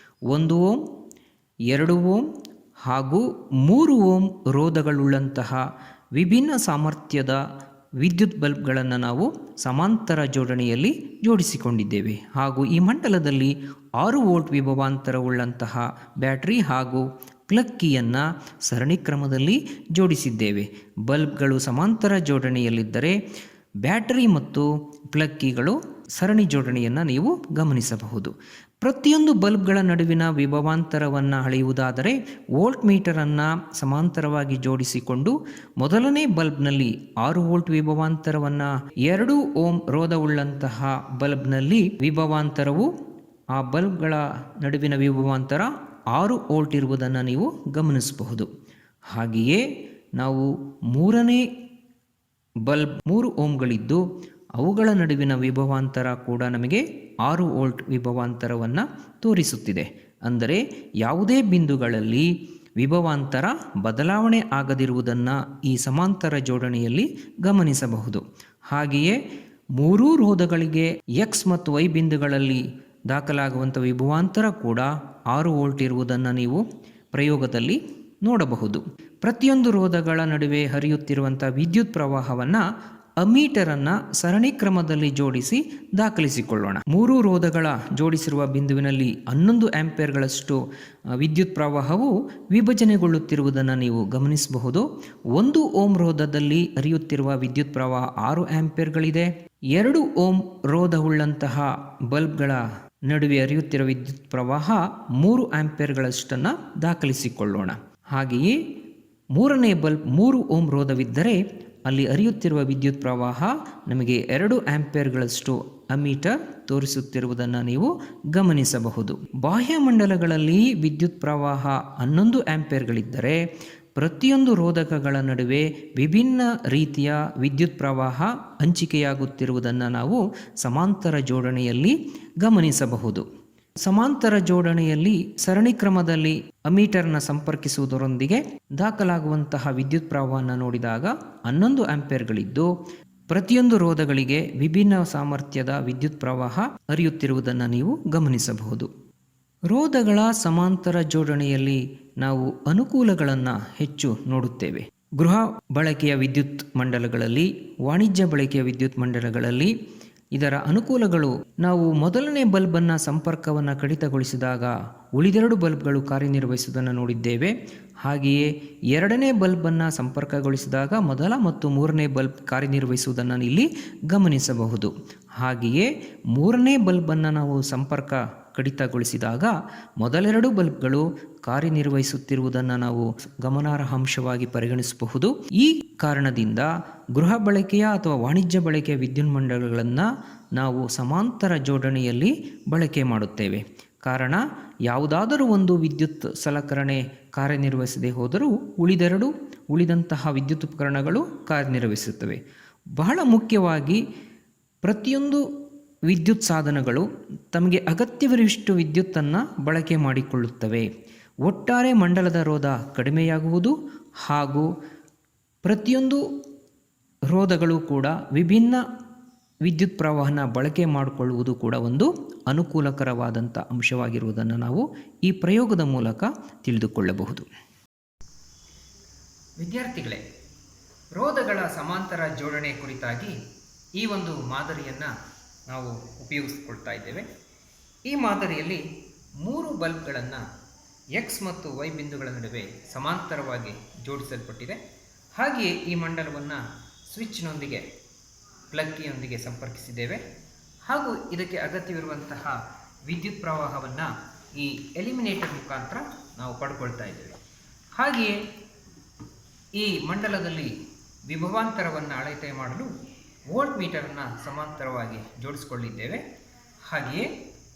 1 ಓಮ್, 2 ಓಮ್ ಹಾಗೂ 3 ಓಮ್ ರೋಧಗಳುಳ್ಳಂತಹ ವಿಭಿನ್ನ ಸಾಮರ್ಥ್ಯದ ವಿದ್ಯುತ್ ಬಲ್ಬ್ಗಳನ್ನು ನಾವು ಸಮಾಂತರ ಜೋಡಣೆಯಲ್ಲಿ ಜೋಡಿಸಿಕೊಂಡಿದ್ದೇವೆ. ಹಾಗೂ ಈ ಮಂಡಲದಲ್ಲಿ 6 ವೋಲ್ಟ್ ವಿಭವಾಂತರವುಳ್ಳಂತಹ ಬ್ಯಾಟರಿ ಹಾಗೂ ಪ್ಲಗ್ ಕೀಯನ್ನು ಸರಣಿ ಕ್ರಮದಲ್ಲಿ ಜೋಡಿಸಿದ್ದೇವೆ. ಬಲ್ಬ್ಗಳು ಸಮಾಂತರ ಜೋಡಣೆಯಲ್ಲಿದ್ದರೆ ಬ್ಯಾಟರಿ ಮತ್ತು ಪ್ಲಗ್ ಕೀಗಳು ಸರಣಿ ಜೋಡಣೆಯನ್ನು ನೀವು ಗಮನಿಸಬಹುದು. ಪ್ರತಿಯೊಂದು ಬಲ್ಬ್ಗಳ ನಡುವಿನ ವಿಭವಾಂತರವನ್ನು ಅಳೆಯುವುದಾದರೆ ವೋಲ್ಟ್ ಮೀಟರನ್ನು ಸಮಾಂತರವಾಗಿ ಜೋಡಿಸಿಕೊಂಡು ಮೊದಲನೇ ಬಲ್ಬ್ನಲ್ಲಿ 6 ವೋಲ್ಟ್ ವಿಭವಾಂತರವನ್ನು, 2 ಓಮ್ ರೋಧವುಳ್ಳಂತಹ ಬಲ್ಬ್ನಲ್ಲಿ ವಿಭವಾಂತರವು ಆ ಬಲ್ಬ್ಗಳ ನಡುವಿನ ವಿಭವಾಂತರ 6 ವೋಲ್ಟ್ ಇರುವುದನ್ನು ನೀವು ಗಮನಿಸಬಹುದು. ಹಾಗೆಯೇ ನಾವು ಮೂರನೇ ಬಲ್ಬ್ 3 ಓಮ್ಗಳಿದ್ದು ಅವುಗಳ ನಡುವಿನ ವಿಭವಾಂತರ ಕೂಡ ನಮಗೆ 6 ವೋಲ್ಟ್ ವಿಭವಾಂತರವನ್ನು ತೋರಿಸುತ್ತಿದೆ. ಅಂದರೆ ಯಾವುದೇ ಬಿಂದುಗಳಲ್ಲಿ ವಿಭವಾಂತರ ಬದಲಾವಣೆ ಆಗದಿರುವುದನ್ನು ಈ ಸಮಾಂತರ ಜೋಡಣೆಯಲ್ಲಿ ಗಮನಿಸಬಹುದು. ಹಾಗೆಯೇ 3 ರೋಧಗಳಿಗೆ ಎಕ್ಸ್ ಮತ್ತು ವೈ ಬಿಂದುಗಳಲ್ಲಿ ದಾಖಲಾಗುವಂಥ ವಿಭವಾಂತರ ಕೂಡ 6 ವೋಲ್ಟ್ ಇರುವುದನ್ನು ನೀವು ಪ್ರಯೋಗದಲ್ಲಿ ನೋಡಬಹುದು. ಪ್ರತಿಯೊಂದು ರೋಧಗಳ ನಡುವೆ ಹರಿಯುತ್ತಿರುವಂಥ ವಿದ್ಯುತ್ ಪ್ರವಾಹವನ್ನು ಅಮ್ಮೀಟರನ್ನು ಸರಣಿ ಕ್ರಮದಲ್ಲಿ ಜೋಡಿಸಿ ದಾಖಲಿಸಿಕೊಳ್ಳೋಣ. 3 ರೋಧಗಳ ಜೋಡಿಸಿರುವ ಬಿಂದುವಿನಲ್ಲಿ 11 ಆಂಪಿಯರ್ಗಳಷ್ಟು ವಿದ್ಯುತ್ ಪ್ರವಾಹವು ವಿಭಜನೆಗೊಳ್ಳುತ್ತಿರುವುದನ್ನು ನೀವು ಗಮನಿಸಬಹುದು. 1 ಓಮ್ ರೋಧದಲ್ಲಿ ಹರಿಯುತ್ತಿರುವ ವಿದ್ಯುತ್ ಪ್ರವಾಹ 6 ಆಂಪಿಯರ್ಗಳಿದೆ. 2 ಓಮ್ ರೋಧವುಳ್ಳಂತಹ ಬಲ್ಬ್ಗಳ ನಡುವೆ ಹರಿಯುತ್ತಿರುವ ವಿದ್ಯುತ್ ಪ್ರವಾಹ 3 ಆಂಪಿಯರ್ಗಳಷ್ಟನ್ನು ದಾಖಲಿಸಿಕೊಳ್ಳೋಣ. ಹಾಗೆಯೇ ಮೂರನೇ ಬಲ್ಬ್ 3 ಓಮ್ ರೋಧವಿದ್ದರೆ ಅಲ್ಲಿ ಹರಿಯುತ್ತಿರುವ ವಿದ್ಯುತ್ ಪ್ರವಾಹ ನಮಗೆ 2 ಆಂಪಿಯರ್ಗಳಷ್ಟು ಅಮ್ಮೀಟರ್ ತೋರಿಸುತ್ತಿರುವುದನ್ನು ನೀವು ಗಮನಿಸಬಹುದು. ಬಾಹ್ಯಮಂಡಲಗಳಲ್ಲಿ ವಿದ್ಯುತ್ ಪ್ರವಾಹ 11 ಆಂಪಿಯರ್ಗಳಿದ್ದರೆ ಪ್ರತಿಯೊಂದು ರೋಧಕಗಳ ನಡುವೆ ವಿಭಿನ್ನ ರೀತಿಯ ವಿದ್ಯುತ್ ಪ್ರವಾಹ ಹಂಚಿಕೆಯಾಗುತ್ತಿರುವುದನ್ನು ನಾವು ಸಮಾಂತರ ಜೋಡಣೆಯಲ್ಲಿ ಗಮನಿಸಬಹುದು. ಸಮಾಂತರ ಜೋಡಣೆಯಲ್ಲಿ ಸರಣಿ ಕ್ರಮದಲ್ಲಿ ಅಮೀಟರ್ನ ಸಂಪರ್ಕಿಸುವುದರೊಂದಿಗೆ ದಾಖಲಾಗುವಂತಹ ವಿದ್ಯುತ್ ಪ್ರವಾಹವನ್ನು ನೋಡಿದಾಗ 11 ಆಂಪಿಯರ್ಗಳಿದ್ದು ಪ್ರತಿಯೊಂದು ರೋಧಗಳಿಗೆ ವಿಭಿನ್ನ ಸಾಮರ್ಥ್ಯದ ವಿದ್ಯುತ್ ಪ್ರವಾಹ ಹರಿಯುತ್ತಿರುವುದನ್ನು ನೀವು ಗಮನಿಸಬಹುದು. ರೋಧಗಳ ಸಮಾಂತರ ಜೋಡಣೆಯಲ್ಲಿ ನಾವು ಅನುಕೂಲಗಳನ್ನು ಹೆಚ್ಚು ನೋಡುತ್ತೇವೆ. ಗೃಹ ಬಳಕೆಯ ವಿದ್ಯುತ್ ಮಂಡಲಗಳಲ್ಲಿ, ವಾಣಿಜ್ಯ ಬಳಕೆಯ ವಿದ್ಯುತ್ ಮಂಡಲಗಳಲ್ಲಿ ಇದರ ಅನುಕೂಲಗಳು, ನಾವು ಮೊದಲನೇ ಬಲ್ಬನ್ನು ಸಂಪರ್ಕವನ್ನು ಕಡಿತಗೊಳಿಸಿದಾಗ ಉಳಿದೆರಡು ಬಲ್ಬ್ಗಳು ಕಾರ್ಯನಿರ್ವಹಿಸುವುದನ್ನು ನೋಡಿದ್ದೇವೆ. ಹಾಗೆಯೇ ಎರಡನೇ ಬಲ್ಬನ್ನು ಸಂಪರ್ಕಗೊಳಿಸಿದಾಗ ಮೊದಲ ಮತ್ತು ಮೂರನೇ ಬಲ್ಬ್ ಕಾರ್ಯನಿರ್ವಹಿಸುವುದನ್ನು ಇಲ್ಲಿ ಗಮನಿಸಬಹುದು. ಹಾಗೆಯೇ ಮೂರನೇ ಬಲ್ಬನ್ನು ನಾವು ಸಂಪರ್ಕ ಕಡಿತಗೊಳಿಸಿದಾಗ ಮೊದಲೆರಡು ಬಲ್ಬ್ಗಳು ಕಾರ್ಯನಿರ್ವಹಿಸುತ್ತಿರುವುದನ್ನು ನಾವು ಗಮನಾರ್ಹ ಅಂಶವಾಗಿ ಪರಿಗಣಿಸಬಹುದು. ಈ ಕಾರಣದಿಂದ ಗೃಹ ಬಳಕೆಯ ಅಥವಾ ವಾಣಿಜ್ಯ ಬಳಕೆಯ ವಿದ್ಯುತ್ ಮಂಡಲಗಳನ್ನು ನಾವು ಸಮಾಂತರ ಜೋಡಣೆಯಲ್ಲಿ ಬಳಕೆ ಮಾಡುತ್ತೇವೆ. ಕಾರಣ, ಯಾವುದಾದರೂ ಒಂದು ವಿದ್ಯುತ್ ಸಲಕರಣೆ ಕಾರ್ಯನಿರ್ವಹಿಸದೇ ಹೋದರೂ ಉಳಿದಂತಹ ವಿದ್ಯುತ್ ಉಪಕರಣಗಳು ಕಾರ್ಯನಿರ್ವಹಿಸುತ್ತವೆ. ಬಹಳ ಮುಖ್ಯವಾಗಿ ಪ್ರತಿಯೊಂದು ವಿದ್ಯುತ್ ಸಾಧನಗಳು ತಮಗೆ ಅಗತ್ಯವಿರುವಷ್ಟು ವಿದ್ಯುತ್ತನ್ನು ಬಳಕೆ ಮಾಡಿಕೊಳ್ಳುತ್ತವೆ. ಒಟ್ಟಾರೆ ಮಂಡಲದ ರೋಧ ಕಡಿಮೆಯಾಗುವುದು ಹಾಗೂ ಪ್ರತಿಯೊಂದು ರೋಧಗಳು ಕೂಡ ವಿಭಿನ್ನ ವಿದ್ಯುತ್ ಪ್ರವಾಹನ ಬಳಕೆ ಮಾಡಿಕೊಳ್ಳುವುದು ಕೂಡ ಒಂದು ಅನುಕೂಲಕರವಾದಂಥ ಅಂಶವಾಗಿರುವುದನ್ನು ನಾವು ಈ ಪ್ರಯೋಗದ ಮೂಲಕ ತಿಳಿದುಕೊಳ್ಳಬಹುದು. ವಿದ್ಯಾರ್ಥಿಗಳೇ, ರೋಧಗಳ ಸಮಾಂತರ ಜೋಡಣೆ ಕುರಿತಾಗಿ ಈ ಒಂದು ಮಾದರಿಯನ್ನು ನಾವು ಉಪಯೋಗಿಸಿಕೊಳ್ತಾ ಇದ್ದೇವೆ. ಈ ಮಾದರಿಯಲ್ಲಿ 3 ಬಲ್ಬ್ಗಳನ್ನು X ಮತ್ತು Y ಬಿಂದುಗಳ ನಡುವೆ ಸಮಾಂತರವಾಗಿ ಜೋಡಿಸಲ್ಪಟ್ಟಿದೆ. ಹಾಗೆಯೇ ಈ ಮಂಡಲವನ್ನು ಸ್ವಿಚ್ನೊಂದಿಗೆ, ಪ್ಲಗ್ ಕೀಯೊಂದಿಗೆ ಸಂಪರ್ಕಿಸಿದ್ದೇವೆ. ಹಾಗೂ ಇದಕ್ಕೆ ಅಗತ್ಯವಿರುವಂತಹ ವಿದ್ಯುತ್ ಪ್ರವಾಹವನ್ನು ಈ ಎಲಿಮಿನೇಟರ್ ಮುಖಾಂತರ ನಾವು ಪಡ್ಕೊಳ್ತಾ ಇದ್ದೇವೆ. ಹಾಗೆಯೇ ಈ ಮಂಡಲದಲ್ಲಿ ವಿಭವಾಂತರವನ್ನು ಅಳತೆ ಮಾಡಲು ವೋಲ್ಟ್ ಮೀಟರನ್ನು ಸಮಾಂತರವಾಗಿ ಜೋಡಿಸಿಕೊಂಡಿದ್ದೇವೆ. ಹಾಗೆಯೇ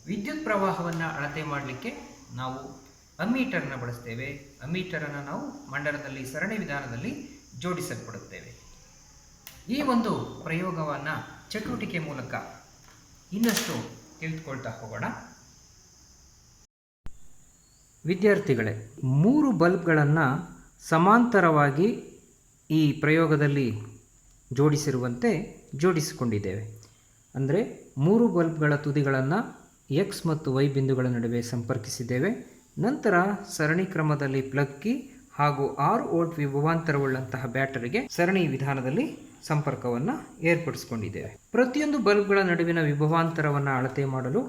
ವಿದ್ಯುತ್ ಪ್ರವಾಹವನ್ನು ಅಳತೆ ಮಾಡಲಿಕ್ಕೆ ನಾವು ಅಮ್ಮೀಟರ್ನ ಬಳಸ್ತೇವೆ. ಅಮ್ಮೀಟರನ್ನು ನಾವು ಮಂಡಲದಲ್ಲಿ ಸರಣಿ ವಿಧಾನದಲ್ಲಿ ಜೋಡಿಸಲ್ಪಡುತ್ತೇವೆ. ಈ ಒಂದು ಪ್ರಯೋಗವನ್ನು ಚಟುವಟಿಕೆ ಮೂಲಕ ಇನ್ನಷ್ಟು ತಿಳಿದುಕೊಳ್ತಾ ಹೋಗೋಣ. ವಿದ್ಯಾರ್ಥಿಗಳೇ, 3 ಬಲ್ಬ್ಗಳನ್ನು ಸಮಾಂತರವಾಗಿ ಈ ಪ್ರಯೋಗದಲ್ಲಿ ಜೋಡಿಸಿರುವಂತೆ ಜೋಡಿಸಿಕೊಂಡಿದ್ದೇವೆ. ಅಂದರೆ 3 ಬಲ್ಬ್ಗಳ ತುದಿಗಳನ್ನು X ಮತ್ತು Y ಬಿಂದುಗಳ ನಡುವೆ ಸಂಪರ್ಕಿಸಿದ್ದೇವೆ. ನಂತರ ಸರಣಿ ಕ್ರಮದಲ್ಲಿ ಪ್ಲಗ್ ಕೀ ಹಾಗೂ 6 ವೋಲ್ಟ್ ವಿಭವಾಂತರವುಳ್ಳಂತಹ ಬ್ಯಾಟರಿಗೆ ಸರಣಿ ವಿಧಾನದಲ್ಲಿ ಸಂಪರ್ಕವನ್ನು ಏರ್ಪಡಿಸಿಕೊಂಡಿದ್ದೇವೆ. ಪ್ರತಿಯೊಂದು ಬಲ್ಬ್ಗಳ ನಡುವಿನ ವಿಭವಾಂತರವನ್ನು ಅಳತೆ ಮಾಡಲು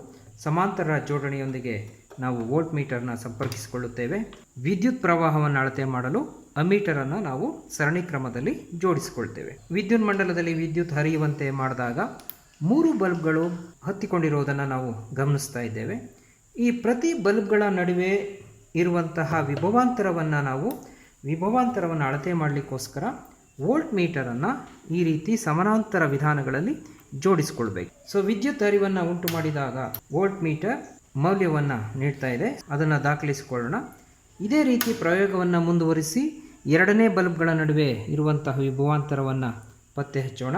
ಸಮಾಂತರ ಜೋಡಣೆಯೊಂದಿಗೆ ನಾವು ವೋಲ್ಟ್ ಮೀಟರ್ನ ಸಂಪರ್ಕಿಸಿಕೊಳ್ಳುತ್ತೇವೆ. ವಿದ್ಯುತ್ ಪ್ರವಾಹವನ್ನು ಅಳತೆ ಮಾಡಲು ಅಮ್ಮೀಟರನ್ನು ನಾವು ಸರಣಿ ಕ್ರಮದಲ್ಲಿ ಜೋಡಿಸಿಕೊಳ್ತೇವೆ. ವಿದ್ಯುತ್ ಮಂಡಲದಲ್ಲಿ ವಿದ್ಯುತ್ ಹರಿಯುವಂತೆ ಮಾಡಿದಾಗ 3 ಬಲ್ಬ್ಗಳು ಹತ್ತಿಕೊಂಡಿರುವುದನ್ನು ನಾವು ಗಮನಿಸ್ತಾ ಇದ್ದೇವೆ. ಈ ಪ್ರತಿ ಬಲ್ಬ್ಗಳ ನಡುವೆ ಇರುವಂತಹ ವಿಭವಾಂತರವನ್ನು ಅಳತೆ ಮಾಡಲಿಕ್ಕೋಸ್ಕರ ವೋಲ್ಟ್ ಮೀಟರನ್ನು ಈ ರೀತಿ ಸಮಾನಾಂತರ ವಿಧಾನಗಳಲ್ಲಿ ಜೋಡಿಸಿಕೊಳ್ಬೇಕು. ವಿದ್ಯುತ್ ಹರಿವನ್ನು ಉಂಟು ಮಾಡಿದಾಗ ವೋಲ್ಟ್ ಮೀಟರ್ ಮೌಲ್ಯವನ್ನು ನೀಡ್ತಾ ಇದೆ, ಅದನ್ನು ದಾಖಲಿಸಿಕೊಳ್ಳೋಣ. ಇದೇ ರೀತಿ ಪ್ರಯೋಗವನ್ನು ಮುಂದುವರಿಸಿ ಎರಡನೇ ಬಲ್ಬ್ಗಳ ನಡುವೆ ಇರುವಂತಹ ವಿಭವಾಂತರವನ್ನು ಪತ್ತೆ ಹಚ್ಚೋಣ.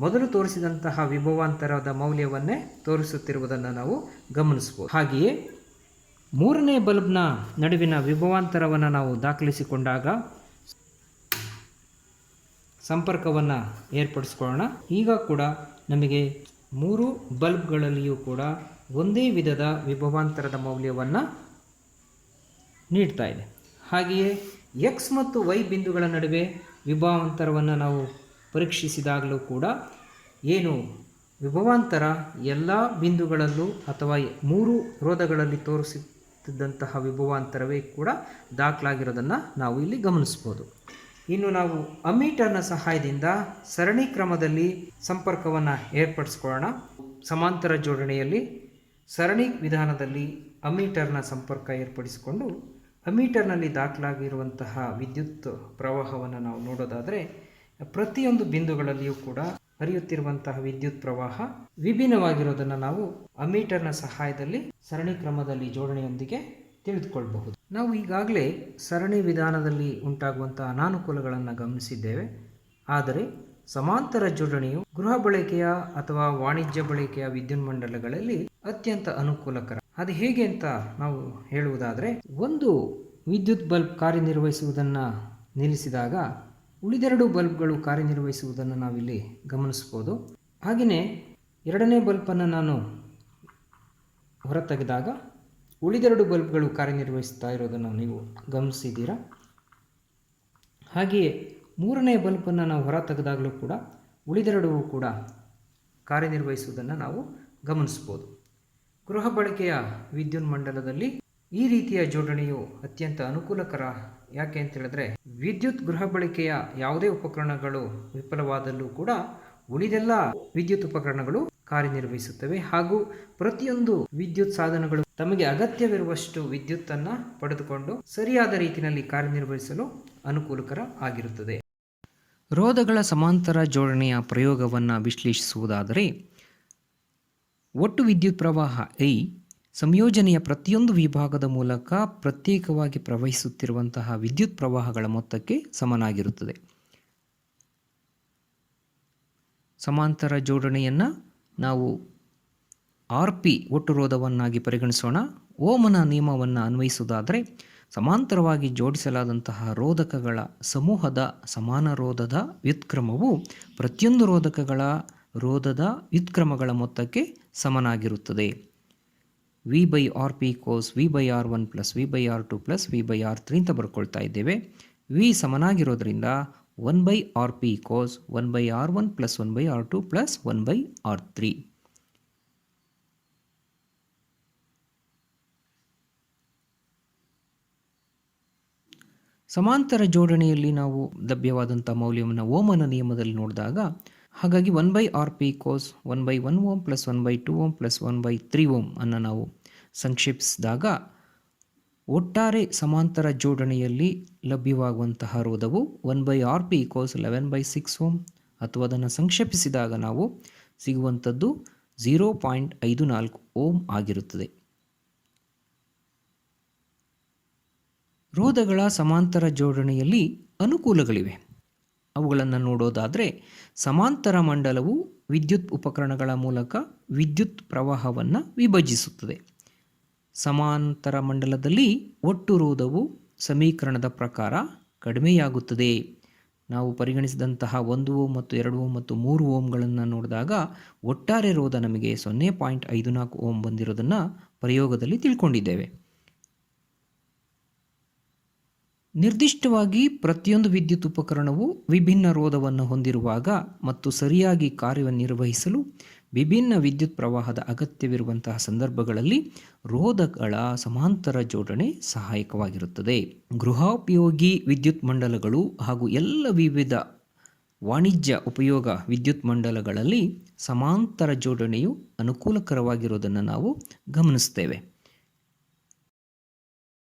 ಮೊದಲು ತೋರಿಸಿದಂತಹ ವಿಭವಾಂತರದ ಮೌಲ್ಯವನ್ನೇ ತೋರಿಸುತ್ತಿರುವುದನ್ನು ನಾವು ಗಮನಿಸಬಹುದು. ಹಾಗೆಯೇ ಮೂರನೇ ಬಲ್ಬ್ನ ನಡುವಿನ ವಿಭವಾಂತರವನ್ನು ನಾವು ದಾಖಲಿಸಿಕೊಂಡಾಗ ಸಂಪರ್ಕವನ್ನು ಏರ್ಪಡಿಸಿಕೊಳ್ಳೋಣ. ಈಗ ಕೂಡ ನಮಗೆ 3 ಬಲ್ಬ್ಗಳಲ್ಲಿಯೂ ಕೂಡ ಒಂದೇ ವಿಧದ ವಿಭವಾಂತರದ ಮೌಲ್ಯವನ್ನು ನೀಡ್ತಾ ಇದೆ. ಹಾಗೆಯೇ X ಮತ್ತು Y ಬಿಂದುಗಳ ನಡುವೆ ವಿಭವಾಂತರವನ್ನು ನಾವು ಪರೀಕ್ಷಿಸಿದಾಗಲೂ ಕೂಡ ಏನು ವಿಭವಾಂತರ ಎಲ್ಲ ಬಿಂದುಗಳಲ್ಲೂ ಅಥವಾ 3 ರೋಧಗಳಲ್ಲಿ ತೋರಿಸುತ್ತಿದ್ದಂತಹ ವಿಭವಾಂತರವೇ ಕೂಡ ದಾಖಲಾಗಿರೋದನ್ನು ನಾವು ಇಲ್ಲಿ ಗಮನಿಸ್ಬೋದು. ಇನ್ನು ನಾವು ಅಮ್ಮೀಟರ್ನ ಸಹಾಯದಿಂದ ಸರಣಿ ಕ್ರಮದಲ್ಲಿ ಸಂಪರ್ಕವನ್ನು ಏರ್ಪಡಿಸ್ಕೊಳ್ಳೋಣ. ಸಮಾಂತರ ಜೋಡಣೆಯಲ್ಲಿ ಸರಣಿ ವಿಧಾನದಲ್ಲಿ ಅಮ್ಮೀಟರ್ನ ಸಂಪರ್ಕ ಏರ್ಪಡಿಸಿಕೊಂಡು ಅಮ್ಮೀಟರ್ನಲ್ಲಿ ದಾಖಲಾಗಿರುವಂತಹ ವಿದ್ಯುತ್ ಪ್ರವಾಹವನ್ನು ನಾವು ನೋಡೋದಾದರೆ ಪ್ರತಿಯೊಂದು ಬಿಂದುಗಳಲ್ಲಿಯೂ ಕೂಡ ಹರಿಯುತ್ತಿರುವಂತಹ ವಿದ್ಯುತ್ ಪ್ರವಾಹ ವಿಭಿನ್ನವಾಗಿರೋದನ್ನು ನಾವು ಅಮ್ಮೀಟರ್ನ ಸಹಾಯದಲ್ಲಿ ಸರಣಿ ಕ್ರಮದಲ್ಲಿ ಜೋಡಣೆಯೊಂದಿಗೆ ತಿಳಿದುಕೊಳ್ಳಬಹುದು. ನಾವು ಈಗಾಗಲೇ ಸರಣಿ ವಿಧಾನದಲ್ಲಿ ಉಂಟಾಗುವಂತಹ ಅನಾನುಕೂಲಗಳನ್ನು ಗಮನಿಸಿದ್ದೇವೆ. ಆದರೆ ಸಮಾಂತರ ಜೋಡಣೆಯು ಗೃಹ ಬಳಕೆಯ ಅಥವಾ ವಾಣಿಜ್ಯ ಬಳಕೆಯ ವಿದ್ಯುನ್ಮಂಡಲಗಳಲ್ಲಿ ಅತ್ಯಂತ ಅನುಕೂಲಕರ. ಅದು ಹೇಗೆ ಅಂತ ನಾವು ಹೇಳುವುದಾದರೆ, ಒಂದು ವಿದ್ಯುತ್ ಬಲ್ಬ್ ಕಾರ್ಯನಿರ್ವಹಿಸುವುದನ್ನು ನಿಲ್ಲಿಸಿದಾಗ ಉಳಿದೆರಡು ಬಲ್ಬ್ಗಳು ಕಾರ್ಯನಿರ್ವಹಿಸುವುದನ್ನು ನಾವಿಲ್ಲಿ ಗಮನಿಸ್ಬೋದು. ಹಾಗೆಯೇ ಎರಡನೇ ಬಲ್ಬನ್ನು ನಾನು ಹೊರತೆಗೆದಾಗ ಉಳಿದೆರಡು ಬಲ್ಬ್ಗಳು ಕಾರ್ಯನಿರ್ವಹಿಸ್ತಾ ಇರೋದನ್ನು ನೀವು ಗಮನಿಸಿದ್ದೀರಾ. ಹಾಗೆಯೇ ಮೂರನೇ ಬಲ್ಬನ್ನು ನಾವು ಹೊರ ತೆಗೆದಾಗಲೂ ಕೂಡ ಉಳಿದೆರಡು ಕೂಡ ಕಾರ್ಯನಿರ್ವಹಿಸುವುದನ್ನು ನಾವು ಗಮನಿಸ್ಬೋದು. ಗೃಹ ಬಳಕೆಯ ವಿದ್ಯುನ್ಮಂಡಲದಲ್ಲಿ ಈ ರೀತಿಯ ಜೋಡಣೆಯು ಅತ್ಯಂತ ಅನುಕೂಲಕರ. ಯಾಕೆ ಅಂತ ಹೇಳಿದ್ರೆ, ವಿದ್ಯುತ್ ಗೃಹ ಬಳಕೆಯ ಯಾವುದೇ ಉಪಕರಣಗಳು ವಿಫಲವಾದಲ್ಲೂ ಕೂಡ ಉಳಿದೆಲ್ಲ ವಿದ್ಯುತ್ ಉಪಕರಣಗಳು ಕಾರ್ಯನಿರ್ವಹಿಸುತ್ತವೆ ಹಾಗೂ ಪ್ರತಿಯೊಂದು ವಿದ್ಯುತ್ ಸಾಧನಗಳು ತಮಗೆ ಅಗತ್ಯವಿರುವಷ್ಟು ವಿದ್ಯುತ್ತನ್ನು ಪಡೆದುಕೊಂಡು ಸರಿಯಾದ ರೀತಿಯಲ್ಲಿ ಕಾರ್ಯನಿರ್ವಹಿಸಲು ಅನುಕೂಲಕರ ಆಗಿರುತ್ತದೆ. ರೋಧಗಳ ಸಮಾಂತರ ಜೋಡಣೆಯ ಪ್ರಯೋಗವನ್ನು ವಿಶ್ಲೇಷಿಸುವುದಾದರೆ, ಒಟ್ಟು ವಿದ್ಯುತ್ ಪ್ರವಾಹ ಐ ಸಂಯೋಜನೆಯ ಪ್ರತಿಯೊಂದು ವಿಭಾಗದ ಮೂಲಕ ಪ್ರತ್ಯೇಕವಾಗಿ ಪ್ರವಹಿಸುತ್ತಿರುವಂತಹ ವಿದ್ಯುತ್ ಪ್ರವಾಹಗಳ ಮೊತ್ತಕ್ಕೆ ಸಮನಾಗಿರುತ್ತದೆ. ಸಮಾಂತರ ಜೋಡಣೆಯನ್ನು ನಾವು RP ಒಟ್ಟು ರೋಧವನ್ನಾಗಿ ಪರಿಗಣಿಸೋಣ. ಓಮನ ನಿಯಮವನ್ನು ಅನ್ವಯಿಸುವುದಾದರೆ, ಸಮಾಂತರವಾಗಿ ಜೋಡಿಸಲಾದಂತಹ ರೋಧಕಗಳ ಸಮೂಹದ ಸಮಾನ ರೋಧದ ವ್ಯುತ್ಕ್ರಮವು ಪ್ರತಿಯೊಂದು ರೋಧಕಗಳ ರೋಧದ ವ್ಯುತ್ಕ್ರಮಗಳ ಮೊತ್ತಕ್ಕೆ ಸಮನಾಗಿರುತ್ತದೆ. V/RP = V/R1 + V/R2 + V/R3 ಅಂತ ಬರ್ಕೊಳ್ತಾ ಇದ್ದೇವೆ. V ಸಮನಾಗಿರೋದ್ರಿಂದ 1/RP = 1/R1 + 1/R2 + 1/R3. ಸಮಾಂತರ ಜೋಡಣೆಯಲ್ಲಿ ನಾವು ಲಭ್ಯವಾದಂಥ ಮೌಲ್ಯವನ್ನು ಓಮನ ನಿಯಮದಲ್ಲಿ ನೋಡಿದಾಗ, ಹಾಗಾಗಿ 1/RP = 1/1 ಓಮ್ + 1/2 ಓಮ್ + 1/3 ಓಮ್ ಅನ್ನು ನಾವು ಸಂಕ್ಷೇಪಿಸಿದಾಗ ಒಟ್ಟಾರೆ ಸಮಾಂತರ ಜೋಡಣೆಯಲ್ಲಿ ಲಭ್ಯವಾಗುವಂತಹ ರೋಧವು 1/RP = 11/6 ಓಮ್, ಅಥವಾ ಅದನ್ನು ಸಂಕ್ಷೇಪಿಸಿದಾಗ ನಾವು ಸಿಗುವಂಥದ್ದು 0.54 ಓಮ್ ಆಗಿರುತ್ತದೆ. ರೋಧಗಳ ಸಮಾಂತರ ಜೋಡಣೆಯಲ್ಲಿ ಅನುಕೂಲಗಳಿವೆ. ಅವುಗಳನ್ನು ನೋಡೋದಾದರೆ, ಸಮಾಂತರ ಮಂಡಲವು ವಿದ್ಯುತ್ ಉಪಕರಣಗಳ ಮೂಲಕ ವಿದ್ಯುತ್ ಪ್ರವಾಹವನ್ನು ವಿಭಜಿಸುತ್ತದೆ. ಸಮಾಂತರ ಮಂಡಲದಲ್ಲಿ ಒಟ್ಟು ರೋಧವು ಸಮೀಕರಣದ ಪ್ರಕಾರ ಕಡಿಮೆಯಾಗುತ್ತದೆ. ನಾವು ಪರಿಗಣಿಸಿದಂತಹ 1 ಓಮ್ ಮತ್ತು 2 ಓಮ್ ಮತ್ತು 3 ಓಮ್ಗಳನ್ನು ನೋಡಿದಾಗ ಒಟ್ಟಾರೆ ರೋಧ ನಮಗೆ 0.54 ಓಮ್ ಬಂದಿರೋದನ್ನು ಪ್ರಯೋಗದಲ್ಲಿ ತಿಳ್ಕೊಂಡಿದ್ದೇವೆ. ನಿರ್ದಿಷ್ಟವಾಗಿ ಪ್ರತಿಯೊಂದು ವಿದ್ಯುತ್ ಉಪಕರಣವು ವಿಭಿನ್ನ ರೋಧವನ್ನು ಹೊಂದಿರುವಾಗ ಮತ್ತು ಸರಿಯಾಗಿ ಕಾರ್ಯನಿರ್ವಹಿಸಲು ವಿಭಿನ್ನ ವಿದ್ಯುತ್ ಪ್ರವಾಹದ ಅಗತ್ಯವಿರುವಂತಹ ಸಂದರ್ಭಗಳಲ್ಲಿ ರೋಧಗಳ ಸಮಾಂತರ ಜೋಡಣೆ ಸಹಾಯಕವಾಗಿರುತ್ತದೆ. ಗೃಹೋಪಯೋಗಿ ವಿದ್ಯುತ್ ಮಂಡಲಗಳು ಹಾಗೂ ಎಲ್ಲ ವಿವಿಧ ವಾಣಿಜ್ಯ ಉಪಯೋಗ ವಿದ್ಯುತ್ ಮಂಡಲಗಳಲ್ಲಿ ಸಮಾಂತರ ಜೋಡಣೆಯು ಅನುಕೂಲಕರವಾಗಿರುವುದನ್ನು ನಾವು ಗಮನಿಸ್ತೇವೆ.